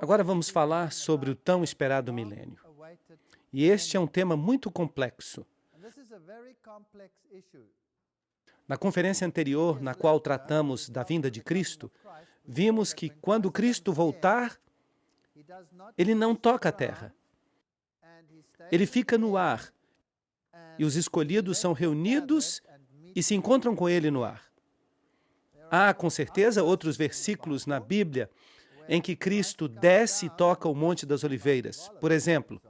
Agora vamos falar sobre o tão esperado milênio. E este é um tema muito complexo. Na conferência anterior, na qual tratamos da vinda de Cristo, vimos que quando Cristo voltar, ele não toca a terra. Ele fica no ar. E os escolhidos são reunidos e se encontram com ele no ar. Há, com certeza, outros versículos na Bíblia em que Cristo desce e toca o Monte das Oliveiras, por exemplo.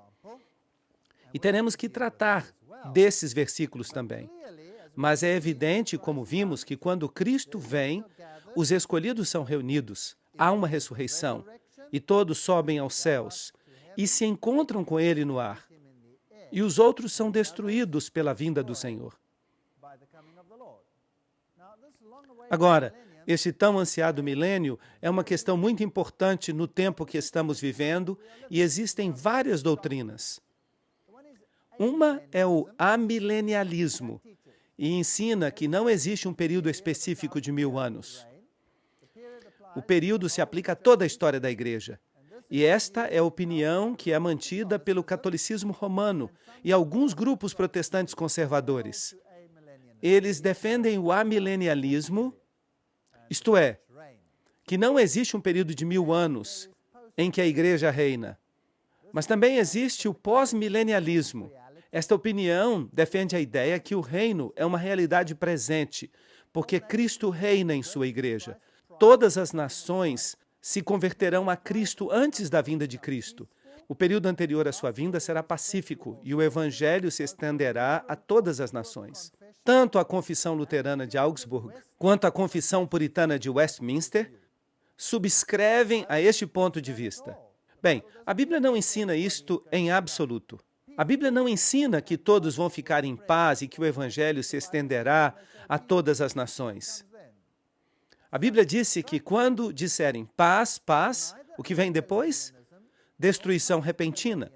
E teremos que tratar desses versículos também. Mas é evidente, como vimos, que quando Cristo vem, os escolhidos são reunidos, há uma ressurreição, e todos sobem aos céus e se encontram com ele no ar. E os outros são destruídos pela vinda do Senhor. Agora, este tão ansiado milênio é uma questão muito importante no tempo que estamos vivendo e existem várias doutrinas. Uma é o amilenialismo e ensina que não existe um período específico de 1000 anos. O período se aplica a toda a história da Igreja. E esta é a opinião que é mantida pelo catolicismo romano e alguns grupos protestantes conservadores. Eles defendem o amilenialismo, isto é, que não existe um período de 1000 anos em que a Igreja reina. Mas também existe o pós-milenialismo. Esta opinião defende a ideia que o reino é uma realidade presente, porque Cristo reina em sua Igreja. Todas as nações se converterão a Cristo antes da vinda de Cristo. O período anterior à sua vinda será pacífico e o Evangelho se estenderá a todas as nações. Tanto a Confissão Luterana de Augsburg quanto a Confissão Puritana de Westminster subscrevem a este ponto de vista. Bem, a Bíblia não ensina isto em absoluto. A Bíblia não ensina que todos vão ficar em paz e que o Evangelho se estenderá a todas as nações. A Bíblia disse que quando disserem paz, paz, o que vem depois? Destruição repentina.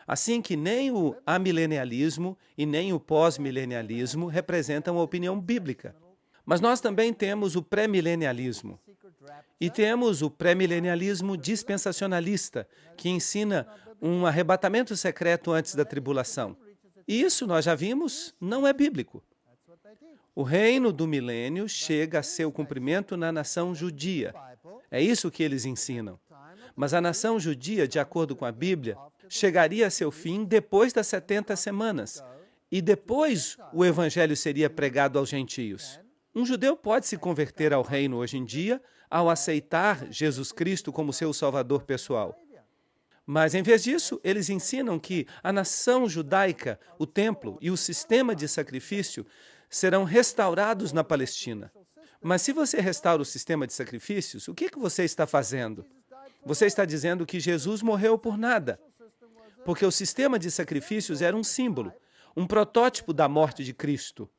Assim que nem o amilenialismo e nem o pós-milenialismo representam a opinião bíblica. Mas nós também temos o pré-milenialismo. E temos o pré-milenialismo dispensacionalista, que ensina um arrebatamento secreto antes da tribulação. E isso, nós já vimos, não é bíblico. O reino do milênio chega a seu cumprimento na nação judia. É isso que eles ensinam. Mas a nação judia, de acordo com a Bíblia, chegaria a seu fim depois das 70 semanas. E depois o evangelho seria pregado aos gentios. Um judeu pode se converter ao reino hoje em dia ao aceitar Jesus Cristo como seu salvador pessoal. Mas, em vez disso, eles ensinam que a nação judaica, o templo e o sistema de sacrifício serão restaurados na Palestina. Mas se você restaura o sistema de sacrifícios, o que você está fazendo? Você está dizendo que Jesus morreu por nada, porque o sistema de sacrifícios era um símbolo, um protótipo da morte de Cristo.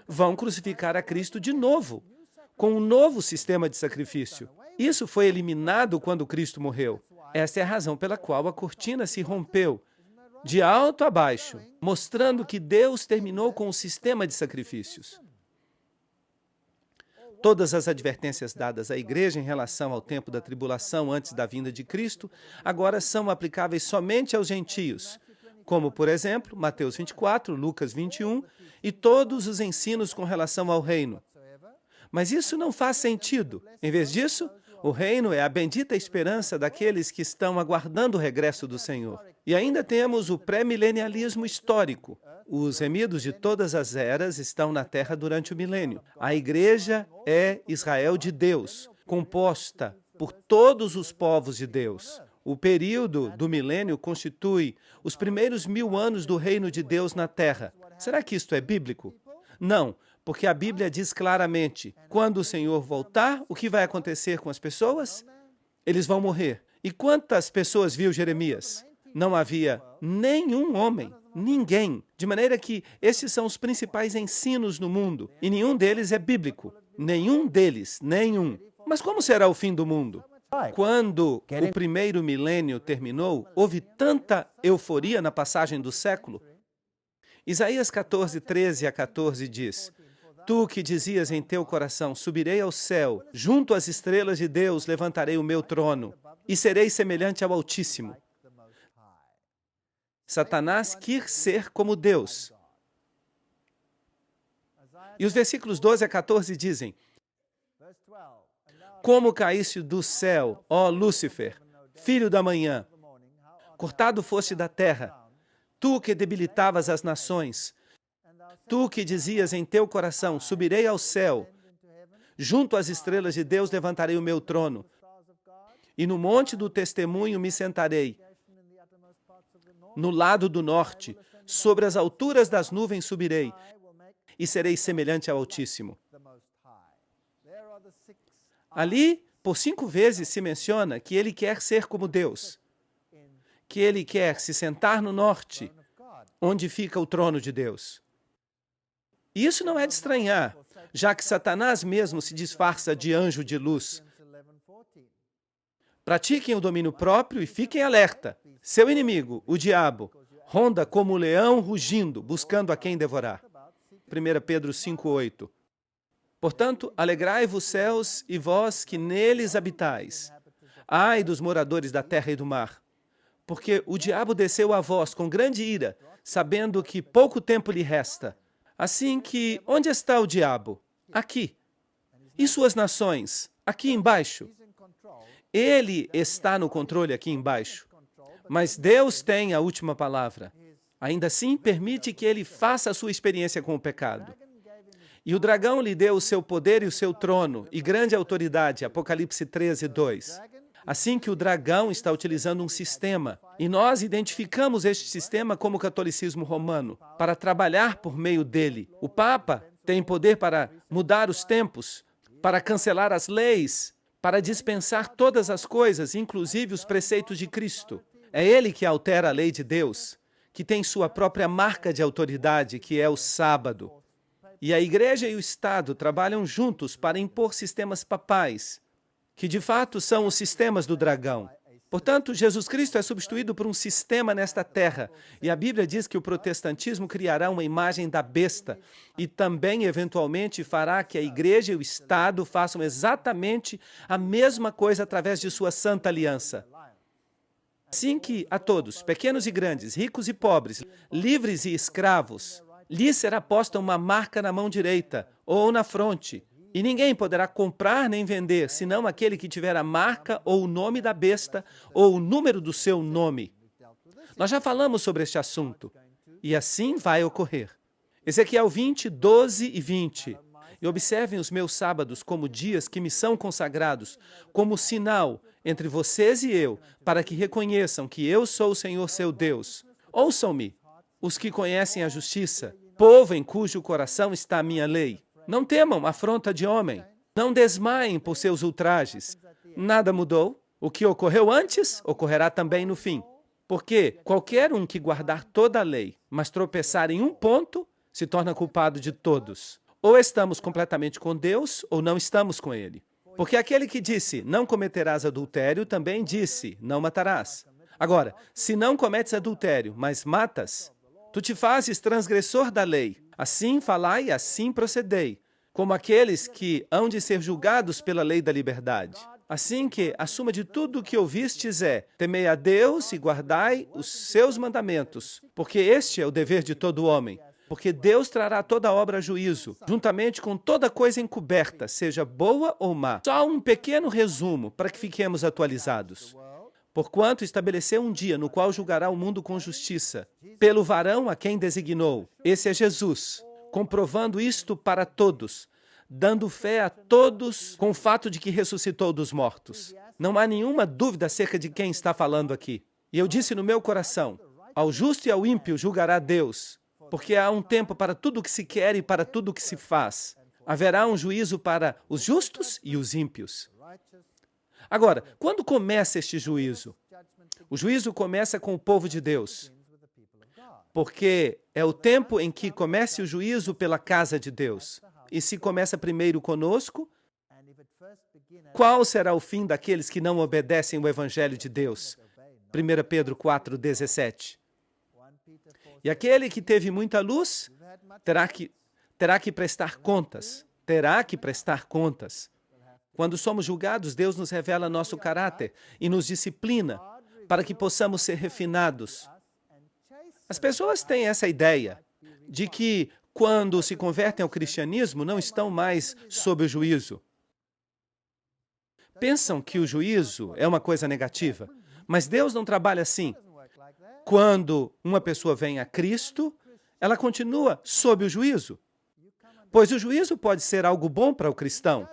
Vão crucificar a Cristo de novo, com um novo sistema de sacrifício. Isso foi eliminado quando Cristo morreu. Esta é a razão pela qual a cortina se rompeu, de alto a baixo, mostrando que Deus terminou com o sistema de sacrifícios. Todas as advertências dadas à igreja em relação ao tempo da tribulação antes da vinda de Cristo agora são aplicáveis somente aos gentios, como, por exemplo, Mateus 24, Lucas 21 e todos os ensinos com relação ao reino. Mas isso não faz sentido. Em vez disso, o reino é a bendita esperança daqueles que estão aguardando o regresso do Senhor. E ainda temos o pré-milenialismo histórico. Os remidos de todas as eras estão na terra durante o milênio. A igreja é Israel de Deus, composta por todos os povos de Deus. O período do milênio constitui os primeiros 1000 anos do reino de Deus na terra. Será que isto é bíblico? Não, porque a Bíblia diz claramente, quando o Senhor voltar, o que vai acontecer com as pessoas? Eles vão morrer. E quantas pessoas viu Jeremias? Não havia nenhum homem, ninguém. De maneira que esses são os principais ensinos no mundo. E nenhum deles é bíblico. Nenhum deles, nenhum. Mas como será o fim do mundo? Quando o primeiro milênio terminou, houve tanta euforia na passagem do século. Isaías 14, 13 a 14 diz, Tu que dizias em teu coração, subirei ao céu, junto às estrelas de Deus levantarei o meu trono, e serei semelhante ao Altíssimo. Satanás quis ser como Deus. E os versículos 12 a 14 dizem: Como caíste do céu, ó Lúcifer, filho da manhã, cortado foste da terra, tu que debilitavas as nações, tu que dizias em teu coração, subirei ao céu, junto às estrelas de Deus levantarei o meu trono, e no monte do testemunho me sentarei, no lado do norte, sobre as alturas das nuvens subirei, e serei semelhante ao Altíssimo. Ali, por 5 vezes, se menciona que ele quer ser como Deus, que ele quer se sentar no norte, onde fica o trono de Deus. E isso não é de estranhar, já que Satanás mesmo se disfarça de anjo de luz. Pratiquem o domínio próprio e fiquem alerta. Seu inimigo, o diabo, ronda como um leão rugindo, buscando a quem devorar. 1 Pedro 5:8. Portanto, alegrai-vos céus e vós que neles habitais. Ai dos moradores da terra e do mar, porque o diabo desceu a vós com grande ira, sabendo que pouco tempo lhe resta. Assim que, onde está o diabo? Aqui. E suas nações? Aqui embaixo. Ele está no controle aqui embaixo. Mas Deus tem a última palavra. Ainda assim, permite que ele faça a sua experiência com o pecado. E o dragão lhe deu o seu poder e o seu trono, e grande autoridade, Apocalipse 13:2. Assim que o dragão está utilizando um sistema, e nós identificamos este sistema como o catolicismo romano, para trabalhar por meio dele. O Papa tem poder para mudar os tempos, para cancelar as leis, para dispensar todas as coisas, inclusive os preceitos de Cristo. É ele que altera a lei de Deus, que tem sua própria marca de autoridade, que é o sábado. E a Igreja e o Estado trabalham juntos para impor sistemas papais, que de fato são os sistemas do dragão. Portanto, Jesus Cristo é substituído por um sistema nesta terra, e a Bíblia diz que o protestantismo criará uma imagem da besta e também, eventualmente, fará que a Igreja e o Estado façam exatamente a mesma coisa através de sua santa aliança. Assim que a todos, pequenos e grandes, ricos e pobres, livres e escravos, lhes será posta uma marca na mão direita ou na fronte, e ninguém poderá comprar nem vender, senão aquele que tiver a marca ou o nome da besta ou o número do seu nome. Nós já falamos sobre este assunto, e assim vai ocorrer. Ezequiel 20, 12 e 20. E observem os meus sábados como dias que me são consagrados, como sinal entre vocês e eu, para que reconheçam que eu sou o Senhor seu Deus. Ouçam-me, os que conhecem a justiça, povo em cujo coração está a minha lei. Não temam afronta de homem. Não desmaiem por seus ultrajes. Nada mudou. O que ocorreu antes, ocorrerá também no fim. Porque qualquer um que guardar toda a lei, mas tropeçar em um ponto, se torna culpado de todos. Ou estamos completamente com Deus, ou não estamos com Ele. Porque aquele que disse, não cometerás adultério, também disse, não matarás. Agora, se não cometes adultério, mas matas, tu te fazes transgressor da lei. Assim falai e assim procedei, como aqueles que hão de ser julgados pela lei da liberdade. Assim que a suma de tudo o que ouvistes é, temei a Deus e guardai os seus mandamentos, porque este é o dever de todo homem. Porque Deus trará toda obra a juízo, juntamente com toda coisa encoberta, seja boa ou má. Só um pequeno resumo para que fiquemos atualizados. Porquanto estabeleceu um dia no qual julgará o mundo com justiça, pelo varão a quem designou. Esse é Jesus, comprovando isto para todos, dando fé a todos com o fato de que ressuscitou dos mortos. Não há nenhuma dúvida acerca de quem está falando aqui. E eu disse no meu coração, ao justo e ao ímpio julgará Deus, porque há um tempo para tudo o que se quer e para tudo o que se faz. Haverá um juízo para os justos e os ímpios. Agora, quando começa este juízo? O juízo começa com o povo de Deus, porque é o tempo em que começa o juízo pela casa de Deus. E se começa primeiro conosco, qual será o fim daqueles que não obedecem o Evangelho de Deus? 1 Pedro 4, 17. E aquele que teve muita luz, terá que prestar contas. Terá que prestar contas. Quando somos julgados, Deus nos revela nosso caráter e nos disciplina para que possamos ser refinados. As pessoas têm essa ideia de que, quando se convertem ao cristianismo, não estão mais sob o juízo. Pensam que o juízo é uma coisa negativa, mas Deus não trabalha assim. Quando uma pessoa vem a Cristo, ela continua sob o juízo, pois o juízo pode ser algo bom para o cristão.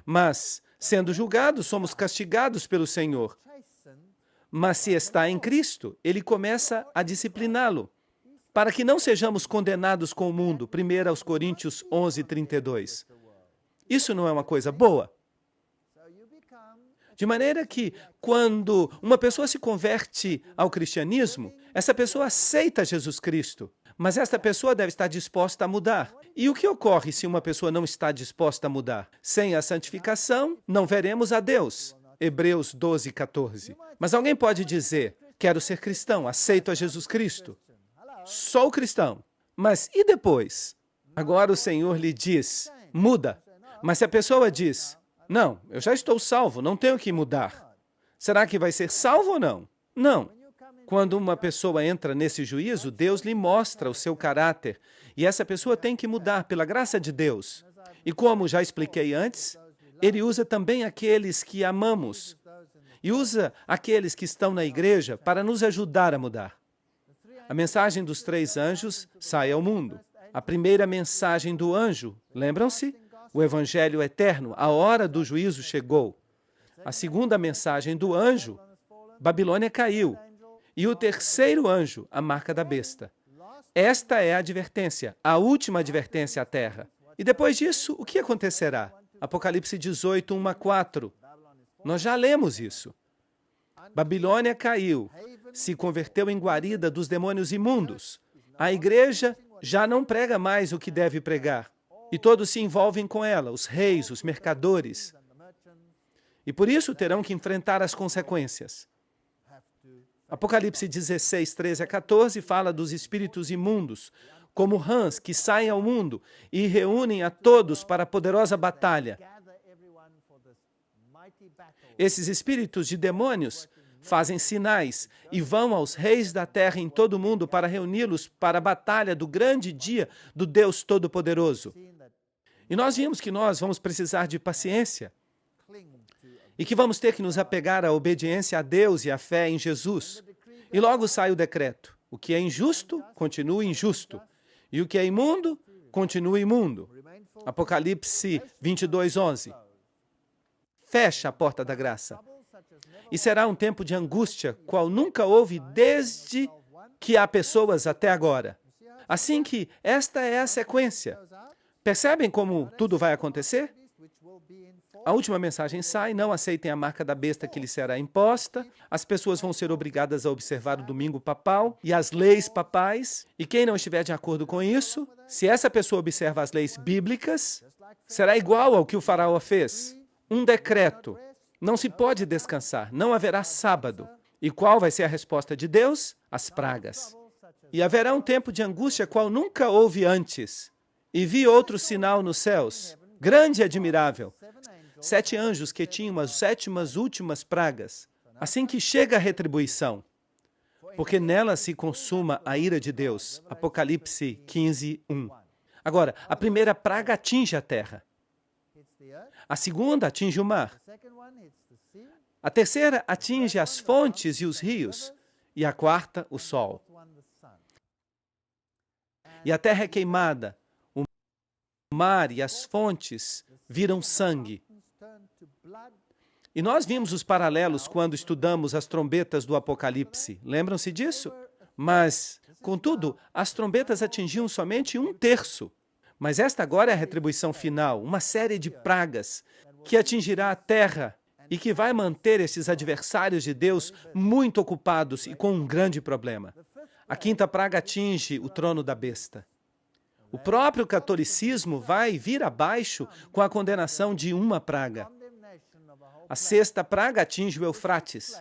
Mas, sendo julgados, somos castigados pelo Senhor. Mas se está em Cristo, Ele começa a discipliná-lo, para que não sejamos condenados com o mundo. 1 Coríntios 11:32. Isso não é uma coisa boa? De maneira que, quando uma pessoa se converte ao cristianismo, essa pessoa aceita Jesus Cristo, mas esta pessoa deve estar disposta a mudar. E o que ocorre se uma pessoa não está disposta a mudar? Sem a santificação, não veremos a Deus. Hebreus 12:14. Mas alguém pode dizer, quero ser cristão, aceito a Jesus Cristo. Sou cristão. Mas e depois? Agora o Senhor lhe diz, muda. Mas se a pessoa diz, não, eu já estou salvo, não tenho que mudar. Será que vai ser salvo ou não? Não. Quando uma pessoa entra nesse juízo, Deus lhe mostra o seu caráter. E essa pessoa tem que mudar pela graça de Deus. E como já expliquei antes, Ele usa também aqueles que amamos. E usa aqueles que estão na igreja para nos ajudar a mudar. A mensagem dos 3 anjos sai ao mundo. A primeira mensagem do anjo, lembram-se? O Evangelho eterno, a hora do juízo chegou. A segunda mensagem do anjo, Babilônia caiu. E o terceiro anjo, a marca da besta. Esta é a advertência, a última advertência à terra. E depois disso, o que acontecerá? Apocalipse 18, 1 a 4. Nós já lemos isso. Babilônia caiu, se converteu em guarida dos demônios imundos. A igreja já não prega mais o que deve pregar. E todos se envolvem com ela, os reis, os mercadores. E por isso terão que enfrentar as consequências. Apocalipse 16, 13 a 14 fala dos espíritos imundos, como rãs que saem ao mundo e reúnem a todos para a poderosa batalha. Esses espíritos de demônios fazem sinais e vão aos reis da terra em todo o mundo para reuni-los para a batalha do grande dia do Deus Todo-Poderoso. E nós vimos que nós vamos precisar de paciência e que vamos ter que nos apegar à obediência a Deus e à fé em Jesus. E logo sai o decreto. O que é injusto, continua injusto. E o que é imundo, continua imundo. Apocalipse 22, 11. Fecha a porta da graça. E será um tempo de angústia, qual nunca houve desde que há pessoas até agora. Assim que esta é a sequência. Percebem como tudo vai acontecer? A última mensagem sai, não aceitem a marca da besta que lhes será imposta, as pessoas vão ser obrigadas a observar o domingo papal e as leis papais, e quem não estiver de acordo com isso, se essa pessoa observa as leis bíblicas, será igual ao que o faraó fez. Um decreto. Não se pode descansar, não haverá sábado. E qual vai ser a resposta de Deus? As pragas. E haverá um tempo de angústia qual nunca houve antes. E vi outro sinal nos céus, grande e admirável. 7 anjos que tinham as 7ª últimas pragas. Assim que chega a retribuição, porque nela se consuma a ira de Deus. Apocalipse 15, 1. Agora, a primeira praga atinge a terra. A segunda atinge o mar. A terceira atinge as fontes e os rios. E a quarta, o sol. E a terra é queimada. O mar e as fontes viram sangue. E nós vimos os paralelos quando estudamos as trombetas do Apocalipse. Lembram-se disso? Mas, contudo, as trombetas atingiam somente 1/3. Mas esta agora é a retribuição final, uma série de pragas que atingirá a terra e que vai manter esses adversários de Deus muito ocupados e com um grande problema. A 5ª praga atinge o trono da besta. O próprio catolicismo vai vir abaixo com a condenação de uma praga. A 6ª praga atinge o Eufrates.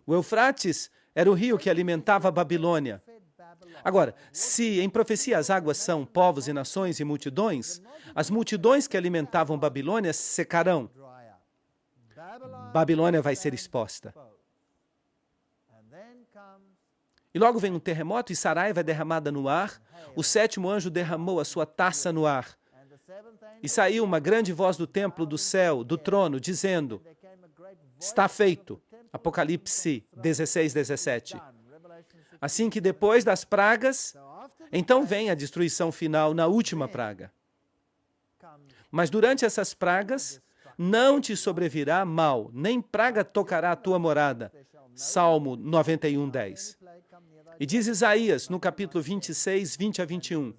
O Eufrates era o rio que alimentava a Babilônia. Agora, se em profecia as águas são povos e nações e multidões, as multidões que alimentavam Babilônia secarão. Babilônia vai ser exposta. E logo vem um terremoto e Saraiva é derramada no ar. O sétimo anjo derramou a sua taça no ar. E saiu uma grande voz do templo, do céu, do trono, dizendo: está feito. Apocalipse 16, 17. Assim que depois das pragas, então vem a destruição final na última praga. Mas durante essas pragas, não te sobrevirá mal, nem praga tocará a tua morada. Salmo 91, 10. E diz Isaías, no capítulo 26, 20 a 21.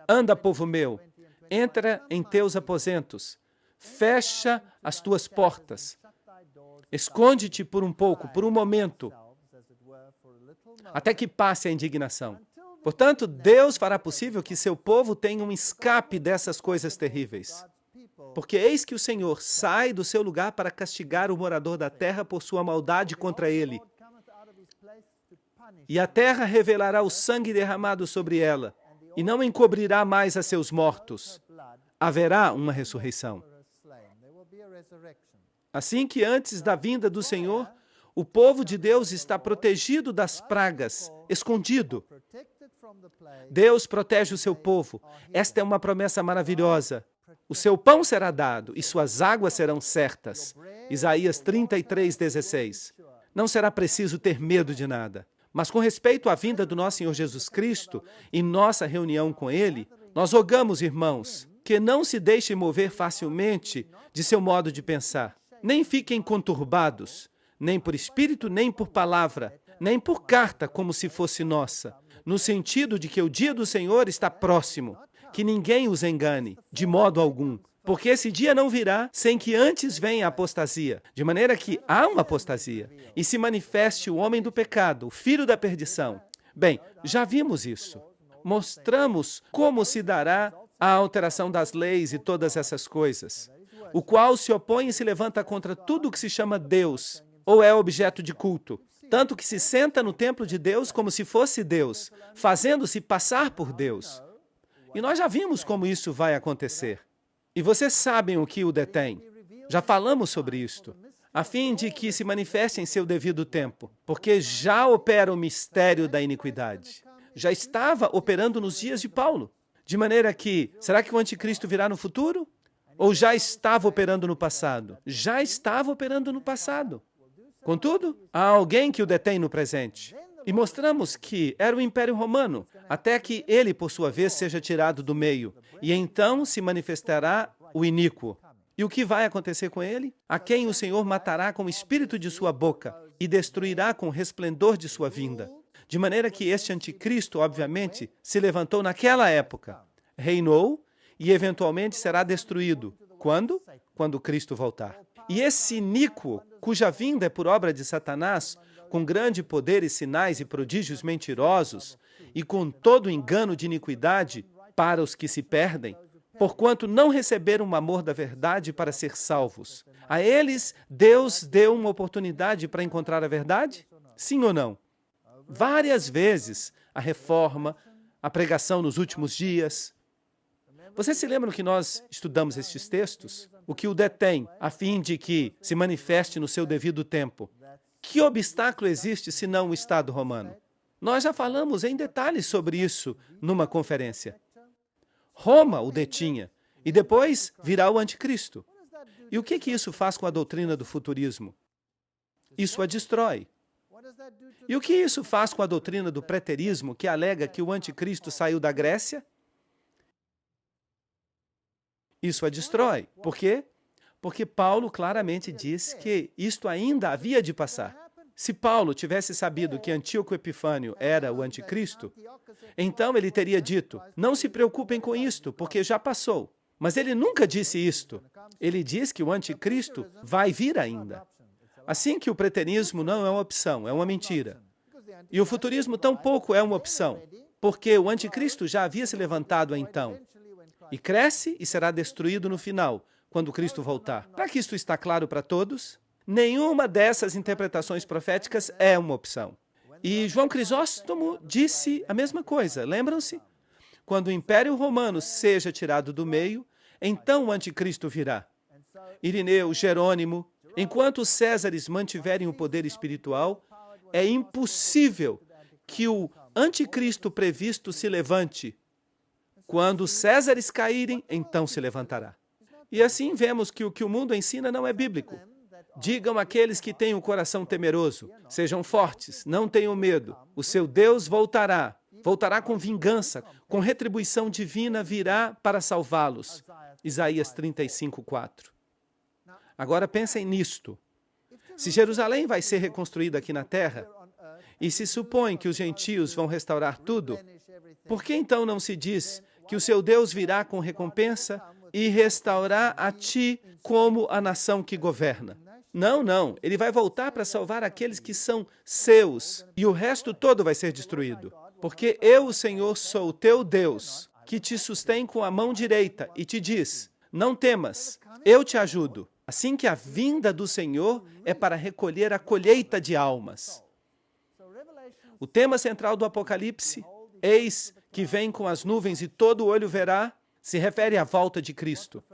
Anda, povo meu, entra em teus aposentos, fecha as tuas portas, esconde-te por um pouco, por um momento, até que passe a indignação. Portanto, Deus fará possível que seu povo tenha um escape dessas coisas terríveis. Porque eis que o Senhor sai do seu lugar para castigar o morador da terra por sua maldade contra ele. E a terra revelará o sangue derramado sobre ela, e não encobrirá mais a seus mortos. Haverá uma ressurreição. Assim que antes da vinda do Senhor, o povo de Deus está protegido das pragas, escondido. Deus protege o seu povo. Esta é uma promessa maravilhosa. O seu pão será dado e suas águas serão certas. Isaías 33, 16. Não será preciso ter medo de nada. Mas com respeito à vinda do nosso Senhor Jesus Cristo e nossa reunião com Ele, nós rogamos, irmãos, que não se deixem mover facilmente de seu modo de pensar. Nem fiquem conturbados, nem por espírito, nem por palavra, nem por carta como se fosse nossa, no sentido de que o dia do Senhor está próximo, que ninguém os engane, de modo algum, porque esse dia não virá sem que antes venha a apostasia, de maneira que há uma apostasia, e se manifeste o homem do pecado, o filho da perdição. Bem, já vimos isso. Mostramos como se dará a alteração das leis e todas essas coisas, o qual se opõe e se levanta contra tudo o que se chama Deus, ou é objeto de culto, tanto que se senta no templo de Deus como se fosse Deus, fazendo-se passar por Deus. E nós já vimos como isso vai acontecer. E vocês sabem o que o detém. Já falamos sobre isto, a fim de que se manifeste em seu devido tempo, porque já opera o mistério da iniquidade. Já estava operando nos dias de Paulo. De maneira que, será que o anticristo virá no futuro? Ou já estava operando no passado? Já estava operando no passado. Contudo, há alguém que o detém no presente. E mostramos que era o Império Romano, até que ele, por sua vez, seja tirado do meio. E então se manifestará o iníquo. E o que vai acontecer com ele? A quem o Senhor matará com o espírito de sua boca e destruirá com o resplendor de sua vinda. De maneira que este anticristo, obviamente, se levantou naquela época, reinou e eventualmente será destruído. Quando? Quando Cristo voltar. E esse iníquo, cuja vinda é por obra de Satanás, com grande poder e sinais e prodígios mentirosos, e com todo engano de iniquidade para os que se perdem, porquanto não receberam o amor da verdade para ser salvos. A eles, Deus deu uma oportunidade para encontrar a verdade? Sim ou não? Várias vezes, a reforma, a pregação nos últimos dias. Vocês se lembram que nós estudamos estes textos? O que o detém, a fim de que se manifeste no seu devido tempo. Que obstáculo existe senão o Estado romano? Nós já falamos em detalhes sobre isso numa conferência. Roma o detinha, e depois virá o anticristo. E o que isso faz com a doutrina do futurismo? Isso a destrói. E o que isso faz com a doutrina do preterismo, que alega que o anticristo saiu da Grécia? Isso a destrói. Por quê? Porque Paulo claramente diz que isto ainda havia de passar. Se Paulo tivesse sabido que Antíoco Epifânio era o anticristo, então ele teria dito, não se preocupem com isto, porque já passou. Mas ele nunca disse isto. Ele diz que o anticristo vai vir ainda. Assim que o preterismo não é uma opção, é uma mentira. E o futurismo tampouco é uma opção, porque o anticristo já havia se levantado então. E cresce e será destruído no final, quando Cristo voltar. Para que isto está claro para todos, nenhuma dessas interpretações proféticas é uma opção. E João Crisóstomo disse a mesma coisa, lembram-se? Quando o Império Romano seja tirado do meio, então o anticristo virá. Irineu, Jerônimo, enquanto os Césares mantiverem o poder espiritual, é impossível que o anticristo previsto se levante. Quando os Césares caírem, então se levantará. E assim vemos que o mundo ensina não é bíblico. Digam àqueles que têm o coração temeroso, sejam fortes, não tenham medo. O seu Deus voltará com vingança, com retribuição divina virá para salvá-los. Isaías 35:4. Agora pensem nisto. Se Jerusalém vai ser reconstruída aqui na terra, e se supõe que os gentios vão restaurar tudo, por que então não se diz que o seu Deus virá com recompensa e restaurar a ti como a nação que governa? Não, não. Ele vai voltar para salvar aqueles que são seus, e o resto todo vai ser destruído. Porque eu, o Senhor, sou o teu Deus, que te sustém com a mão direita e te diz, não temas, eu te ajudo. Assim que a vinda do Senhor é para recolher a colheita de almas. O tema central do Apocalipse, eis que vem com as nuvens e todo olho verá, se refere à volta de Cristo.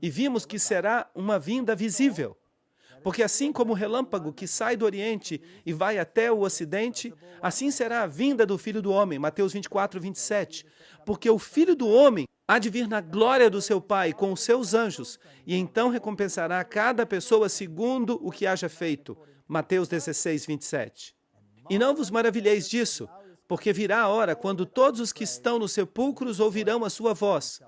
E vimos que será uma vinda visível. Porque assim como o relâmpago que sai do Oriente e vai até o Ocidente, assim será a vinda do Filho do Homem, Mateus 24:27. Porque o Filho do Homem há de vir na glória do seu Pai com os seus anjos, e então recompensará cada pessoa segundo o que haja feito, Mateus 16:27. E não vos maravilheis disso, porque virá a hora quando todos os que estão nos sepulcros ouvirão a sua voz.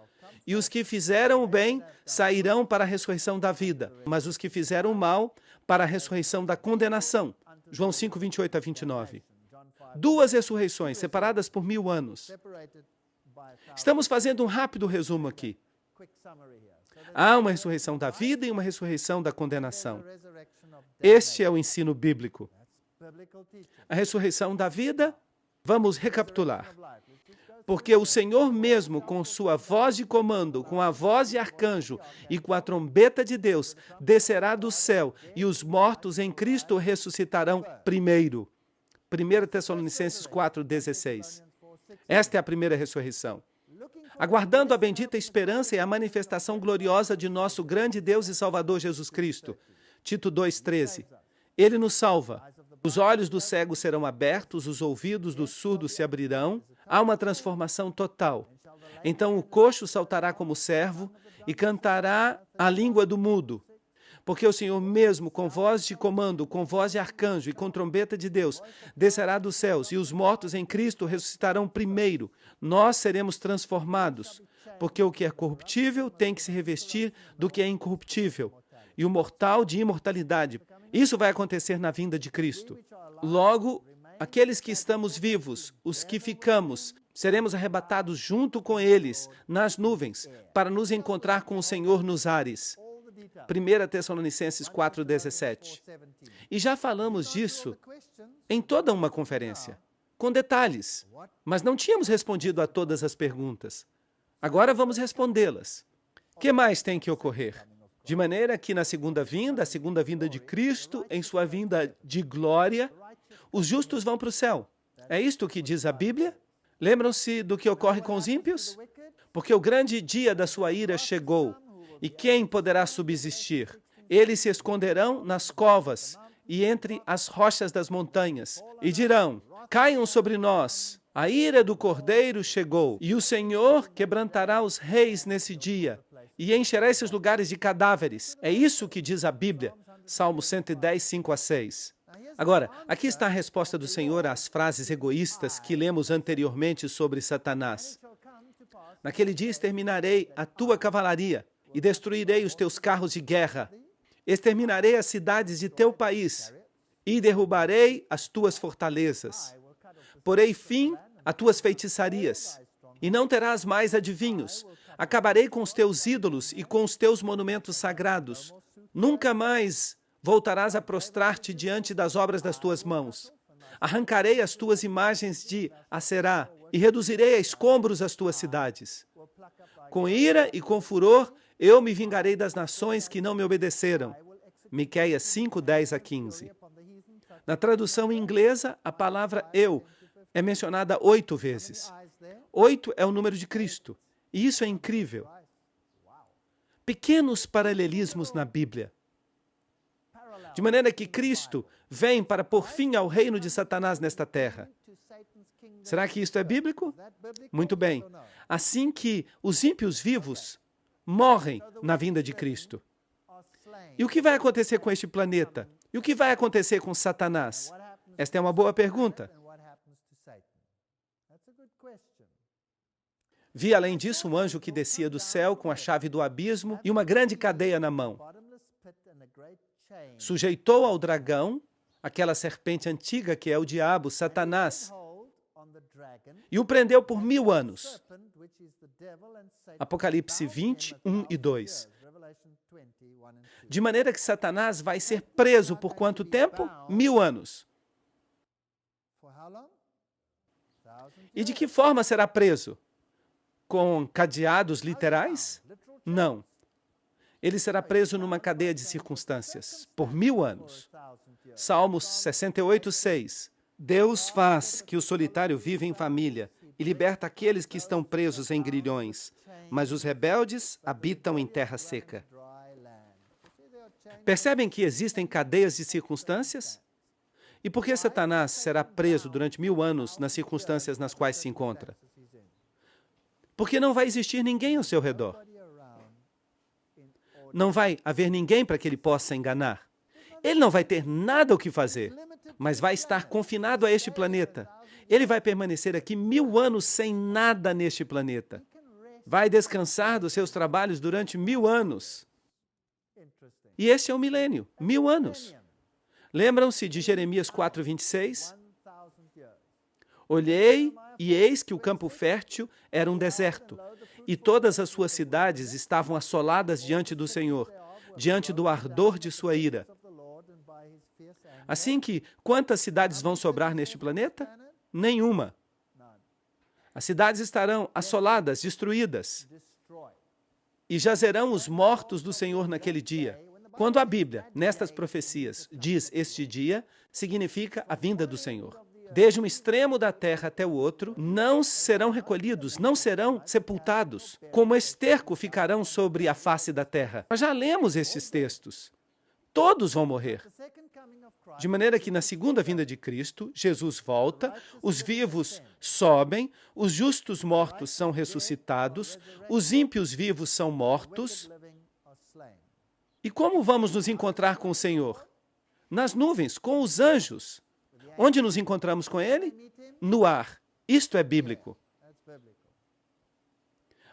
E os que fizeram o bem sairão para a ressurreição da vida, mas os que fizeram o mal para a ressurreição da condenação. João 5:28-29. Duas ressurreições separadas por 1000 anos. Estamos fazendo um rápido resumo aqui. Há uma ressurreição da vida e uma ressurreição da condenação. Este é o ensino bíblico. A ressurreição da vida, vamos recapitular. Porque o Senhor mesmo, com sua voz de comando, com a voz de arcanjo e com a trombeta de Deus, descerá do céu e os mortos em Cristo ressuscitarão primeiro. 1 Tessalonicenses 4:16. Esta é a primeira ressurreição. Aguardando a bendita esperança e a manifestação gloriosa de nosso grande Deus e Salvador Jesus Cristo. Tito 2:13. Ele nos salva. Os olhos dos cegos serão abertos, os ouvidos dos surdos se abrirão. Há uma transformação total. Então o coxo saltará como servo e cantará a língua do mudo. Porque o Senhor mesmo, com voz de comando, com voz de arcanjo e com trombeta de Deus, descerá dos céus, e os mortos em Cristo ressuscitarão primeiro. Nós seremos transformados, porque o que é corruptível tem que se revestir do que é incorruptível, e o mortal de imortalidade. Isso vai acontecer na vinda de Cristo. Logo, aqueles que estamos vivos, os que ficamos, seremos arrebatados junto com eles nas nuvens, para nos encontrar com o Senhor nos ares. 1 Tessalonicenses 4:17. E já falamos disso em toda uma conferência, com detalhes, mas não tínhamos respondido a todas as perguntas. Agora vamos respondê-las. O que mais tem que ocorrer? De maneira que na segunda vinda, a segunda vinda de Cristo, em sua vinda de glória, os justos vão para o céu. É isto que diz a Bíblia? Lembram-se do que ocorre com os ímpios? Porque o grande dia da sua ira chegou. E quem poderá subsistir? Eles se esconderão nas covas e entre as rochas das montanhas. E dirão, caiam sobre nós. A ira do Cordeiro chegou. E o Senhor quebrantará os reis nesse dia. E encherá esses lugares de cadáveres. É isso que diz a Bíblia. Salmo 110, 5-6. Agora, aqui está a resposta do Senhor às frases egoístas que lemos anteriormente sobre Satanás. Naquele dia exterminarei a tua cavalaria e destruirei os teus carros de guerra. Exterminarei as cidades de teu país e derrubarei as tuas fortalezas. Porei fim a tuas feitiçarias e não terás mais adivinhos. Acabarei com os teus ídolos e com os teus monumentos sagrados. Nunca mais voltarás a prostrar-te diante das obras das tuas mãos. Arrancarei as tuas imagens de Aserá e reduzirei a escombros as tuas cidades. Com ira e com furor, eu me vingarei das nações que não me obedeceram. Miqueias 5:10-15. Na tradução inglesa, a palavra eu é mencionada 8 vezes. 8 é o número de Cristo. E isso é incrível. Pequenos paralelismos na Bíblia. De maneira que Cristo vem para pôr fim ao reino de Satanás nesta terra. Será que isto é bíblico? Muito bem. Assim que os ímpios vivos morrem na vinda de Cristo. E o que vai acontecer com este planeta? E o que vai acontecer com Satanás? Esta é uma boa pergunta. Vi, além disso, um anjo que descia do céu com a chave do abismo e uma grande cadeia na mão. Sujeitou ao dragão, aquela serpente antiga que é o diabo, Satanás, e o prendeu por 1000 anos. Apocalipse 20, 1 e 2. De maneira que Satanás vai ser preso por quanto tempo? 1000 anos. E de que forma será preso? Com cadeados literais? Não. Ele será preso numa cadeia de circunstâncias, por 1000 anos. Salmos 68, 6. Deus faz que o solitário viva em família e liberta aqueles que estão presos em grilhões, mas os rebeldes habitam em terra seca. Percebem que existem cadeias de circunstâncias? E por que Satanás será preso durante 1000 anos nas circunstâncias nas quais se encontra? Porque não vai existir ninguém ao seu redor. Não vai haver ninguém para que ele possa enganar. Ele não vai ter nada o que fazer, mas vai estar confinado a este planeta. Ele vai permanecer aqui 1000 anos sem nada neste planeta. Vai descansar dos seus trabalhos durante 1000 anos. E este é o milênio, 1000 anos. Lembram-se de Jeremias 4:26? Olhei e eis que o campo fértil era um deserto, e todas as suas cidades estavam assoladas diante do Senhor, diante do ardor de sua ira. Assim que, quantas cidades vão sobrar neste planeta? Nenhuma. As cidades estarão assoladas, destruídas, e jazerão os mortos do Senhor naquele dia. Quando a Bíblia, nestas profecias, diz este dia, significa a vinda do Senhor. Desde um extremo da terra até o outro, não serão recolhidos, não serão sepultados. Como esterco ficarão sobre a face da terra. Nós já lemos estes textos. Todos vão morrer. De maneira que na segunda vinda de Cristo, Jesus volta, os vivos sobem, os justos mortos são ressuscitados, os ímpios vivos são mortos. E como vamos nos encontrar com o Senhor? Nas nuvens, com os anjos. Onde nos encontramos com Ele? No ar. Isto é bíblico.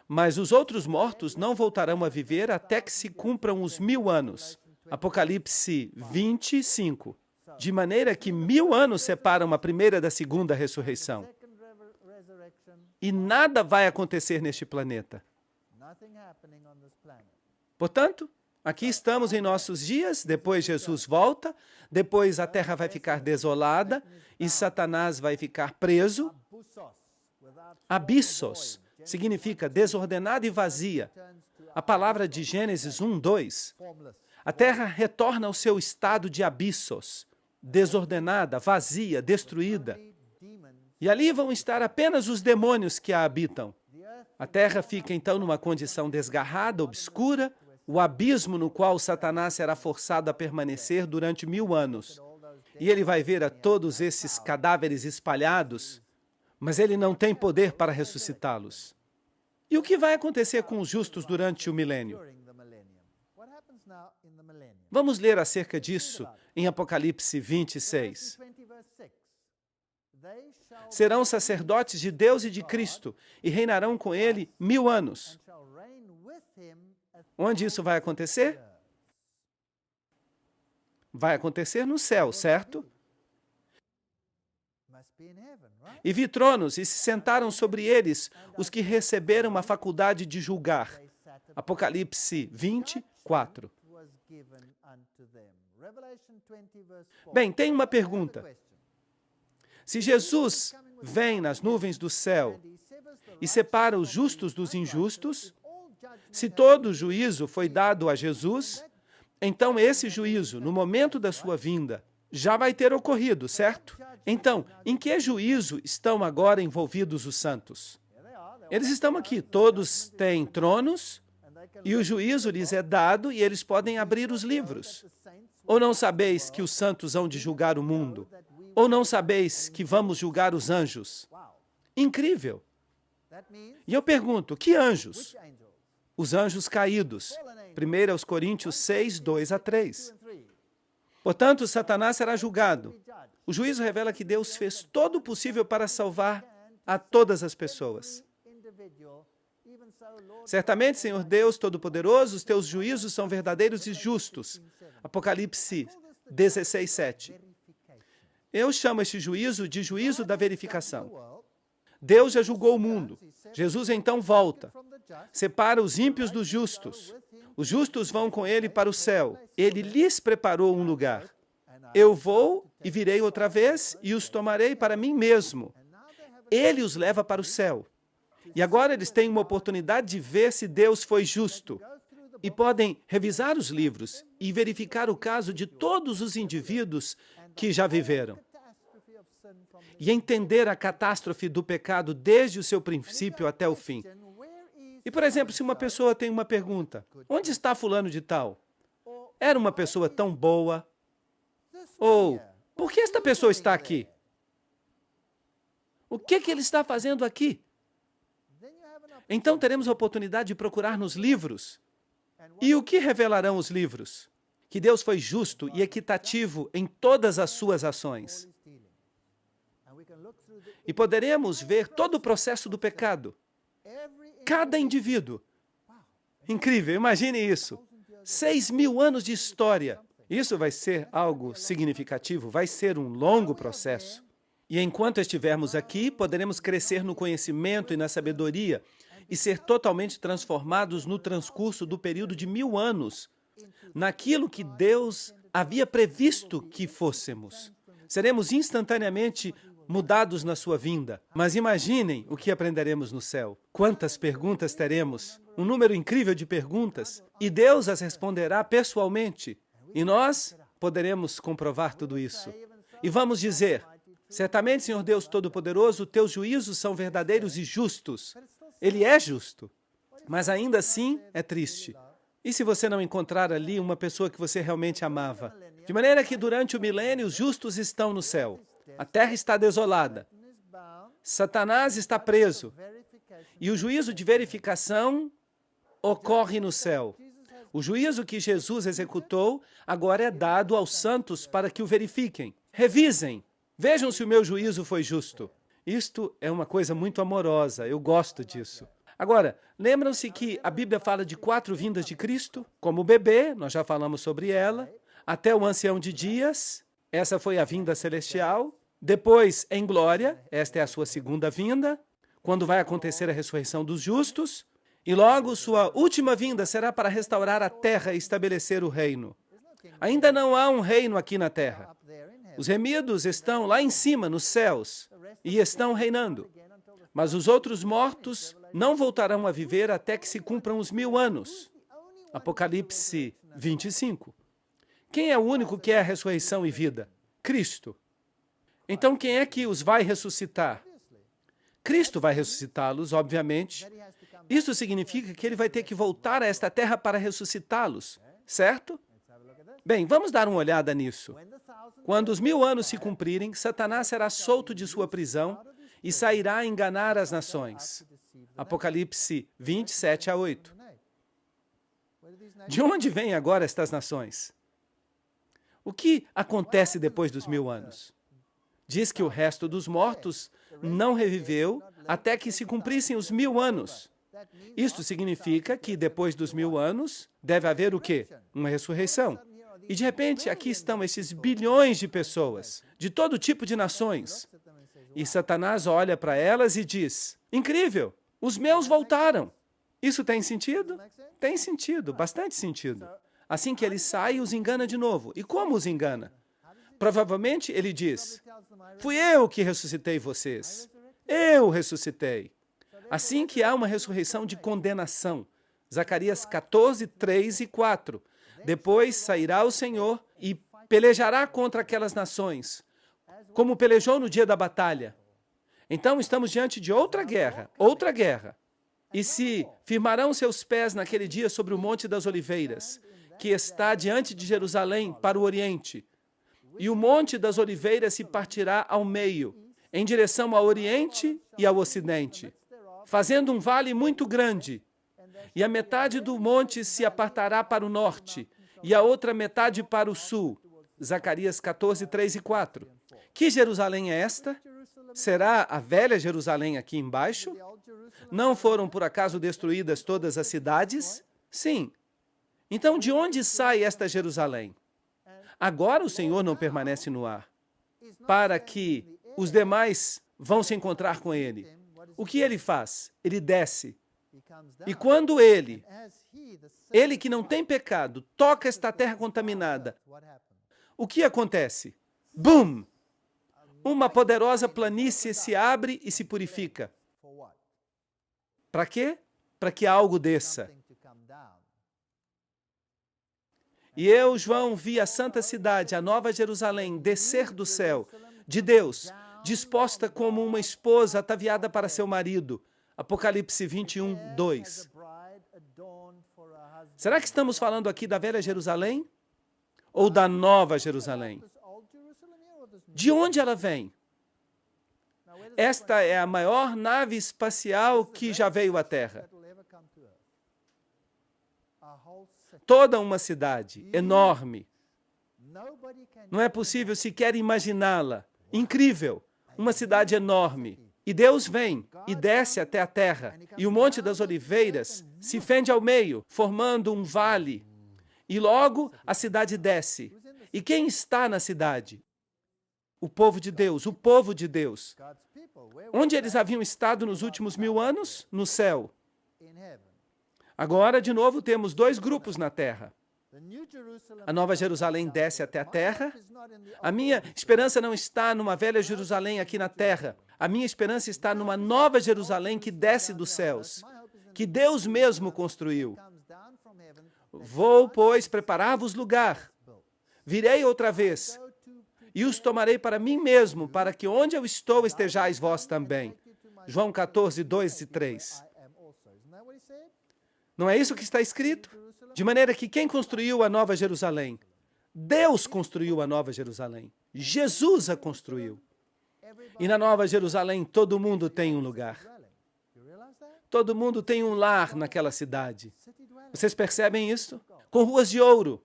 Mas os outros mortos não voltarão a viver até que se cumpram os 1000 anos. Apocalipse 25. De maneira que 1000 anos separam a primeira da segunda ressurreição. E nada vai acontecer neste planeta. Portanto, aqui estamos em nossos dias, depois Jesus volta, depois a terra vai ficar desolada e Satanás vai ficar preso. Abissos significa desordenada e vazia. A palavra de Gênesis 1:2. A terra retorna ao seu estado de abissos, desordenada, vazia, destruída. E ali vão estar apenas os demônios que a habitam. A terra fica então numa condição desgarrada, obscura, o abismo no qual Satanás será forçado a permanecer durante 1000 anos. E ele vai ver a todos esses cadáveres espalhados, mas ele não tem poder para ressuscitá-los. E o que vai acontecer com os justos durante o milênio? Vamos ler acerca disso em Apocalipse 26. Serão sacerdotes de Deus e de Cristo e reinarão com ele 1000 anos. Onde isso vai acontecer? Vai acontecer no céu, certo? E vi tronos e se sentaram sobre eles os que receberam a faculdade de julgar. Apocalipse 24. Bem, tem uma pergunta. Se Jesus vem nas nuvens do céu e separa os justos dos injustos, se todo o juízo foi dado a Jesus, então esse juízo, no momento da sua vinda, já vai ter ocorrido, certo? Então, em que juízo estão agora envolvidos os santos? Eles estão aqui, todos têm tronos, e o juízo lhes é dado e eles podem abrir os livros. Ou não sabeis que os santos hão de julgar o mundo? Ou não sabeis que vamos julgar os anjos? Incrível! E eu pergunto, que anjos? Os anjos caídos. 1 Coríntios 6, 2 a 3. Portanto, Satanás será julgado. O juízo revela que Deus fez todo o possível para salvar a todas as pessoas. Certamente, Senhor Deus Todo-Poderoso, os teus juízos são verdadeiros e justos. Apocalipse 16, 7. Eu chamo este juízo de juízo da verificação. Deus já julgou o mundo. Jesus então volta. Separa os ímpios dos justos. Os justos vão com ele para o céu. Ele lhes preparou um lugar. Eu vou e virei outra vez e os tomarei para mim mesmo. Ele os leva para o céu. E agora eles têm uma oportunidade de ver se Deus foi justo. E podem revisar os livros e verificar o caso de todos os indivíduos que já viveram. E entender a catástrofe do pecado desde o seu princípio até o fim. E, por exemplo, se uma pessoa tem uma pergunta, onde está fulano de tal? Era uma pessoa tão boa? Ou, por que esta pessoa está aqui? O que ele está fazendo aqui? Então teremos a oportunidade de procurar nos livros. E o que revelarão os livros? Que Deus foi justo e equitativo em todas as suas ações. E poderemos ver todo o processo do pecado. Cada indivíduo. Incrível, imagine isso. 6.000 anos de história. Isso vai ser algo significativo, vai ser um longo processo. E enquanto estivermos aqui, poderemos crescer no conhecimento e na sabedoria e ser totalmente transformados no transcurso do período de 1.000 anos, naquilo que Deus havia previsto que fôssemos. Seremos instantaneamente mudados na sua vinda. Mas imaginem o que aprenderemos no céu. Quantas perguntas teremos? Um número incrível de perguntas. E Deus as responderá pessoalmente. E nós poderemos comprovar tudo isso. E vamos dizer, certamente, Senhor Deus Todo-Poderoso, teus juízos são verdadeiros e justos. Ele é justo, mas ainda assim é triste. E se você não encontrar ali uma pessoa que você realmente amava? De maneira que durante o milênio os justos estão no céu. A terra está desolada. Satanás está preso. E o juízo de verificação ocorre no céu. O juízo que Jesus executou agora é dado aos santos para que o verifiquem. Revisem. Vejam se o meu juízo foi justo. Isto é uma coisa muito amorosa. Eu gosto disso. Agora, lembram-se que a Bíblia fala de 4 vindas de Cristo? Como bebê, nós já falamos sobre ela. Até o ancião de dias, essa foi a vinda celestial. Depois, em glória, esta é a sua segunda vinda, quando vai acontecer a ressurreição dos justos. E logo, sua última vinda será para restaurar a terra e estabelecer o reino. Ainda não há um reino aqui na terra. Os remidos estão lá em cima, nos céus, e estão reinando. Mas os outros mortos não voltarão a viver até que se cumpram os 1.000 anos. Apocalipse 25. Quem é o único que é a ressurreição e vida? Cristo. Então, quem é que os vai ressuscitar? Cristo vai ressuscitá-los, obviamente. Isso significa que ele vai ter que voltar a esta terra para ressuscitá-los, certo? Bem, vamos dar uma olhada nisso. Quando os 1.000 anos se cumprirem, Satanás será solto de sua prisão e sairá a enganar as nações. Apocalipse 27 a 8. De onde vêm agora estas nações? O que acontece depois dos 1.000 anos? Diz que o resto dos mortos não reviveu até que se cumprissem os 1.000 anos. Isto significa que depois dos 1.000 anos deve haver o quê? Uma ressurreição. E de repente aqui estão esses bilhões de pessoas, de todo tipo de nações. E Satanás olha para elas e diz, incrível, os meus voltaram. Isso tem sentido? Tem sentido, bastante sentido. Assim que ele sai, os engana de novo. E como os engana? Provavelmente ele diz, fui eu que ressuscitei vocês. Eu ressuscitei. Assim que há uma ressurreição de condenação. Zacarias 14, 3 e 4. Depois sairá o Senhor e pelejará contra aquelas nações, como pelejou no dia da batalha. Então estamos diante de outra guerra, outra guerra. E se firmarão seus pés naquele dia sobre o Monte das Oliveiras, que está diante de Jerusalém para o oriente, e o Monte das Oliveiras se partirá ao meio, em direção ao oriente e ao ocidente, fazendo um vale muito grande, e a metade do monte se apartará para o norte, e a outra metade para o sul. Zacarias 14, 3 e 4. Que Jerusalém é esta? Será a velha Jerusalém aqui embaixo? Não foram por acaso destruídas todas as cidades? Sim. Então, de onde sai esta Jerusalém? Agora o Senhor não permanece no ar, para que os demais vão se encontrar com ele. O que ele faz? Ele desce. E quando ele que não tem pecado, toca esta terra contaminada, o que acontece? Bum! Uma poderosa planície se abre e se purifica. Para quê? Para que algo desça. E eu, João, vi a santa cidade, a nova Jerusalém, descer do céu, de Deus, disposta como uma esposa ataviada para seu marido. Apocalipse 21, 2. Será que estamos falando aqui da velha Jerusalém? Ou da nova Jerusalém? De onde ela vem? Esta é a maior nave espacial que já veio à Terra. Toda uma cidade enorme. Não é possível sequer imaginá-la. Incrível. Uma cidade enorme. E Deus vem e desce até a terra. E o Monte das Oliveiras se fende ao meio, formando um vale. E logo a cidade desce. E quem está na cidade? O povo de Deus, o povo de Deus. Onde eles haviam estado nos últimos 1000 anos? No céu. Agora, de novo, temos dois grupos na terra. A nova Jerusalém desce até a terra. A minha esperança não está numa velha Jerusalém aqui na terra. A minha esperança está numa nova Jerusalém que desce dos céus, que Deus mesmo construiu. Vou, pois, preparar-vos lugar. Virei outra vez e os tomarei para mim mesmo, para que onde eu estou estejais vós também. João 14, 2 e 3. Não é isso que está escrito? De maneira que quem construiu a nova Jerusalém? Deus construiu a nova Jerusalém. Jesus a construiu. E na nova Jerusalém todo mundo tem um lugar. Todo mundo tem um lar naquela cidade. Vocês percebem isso? Com ruas de ouro.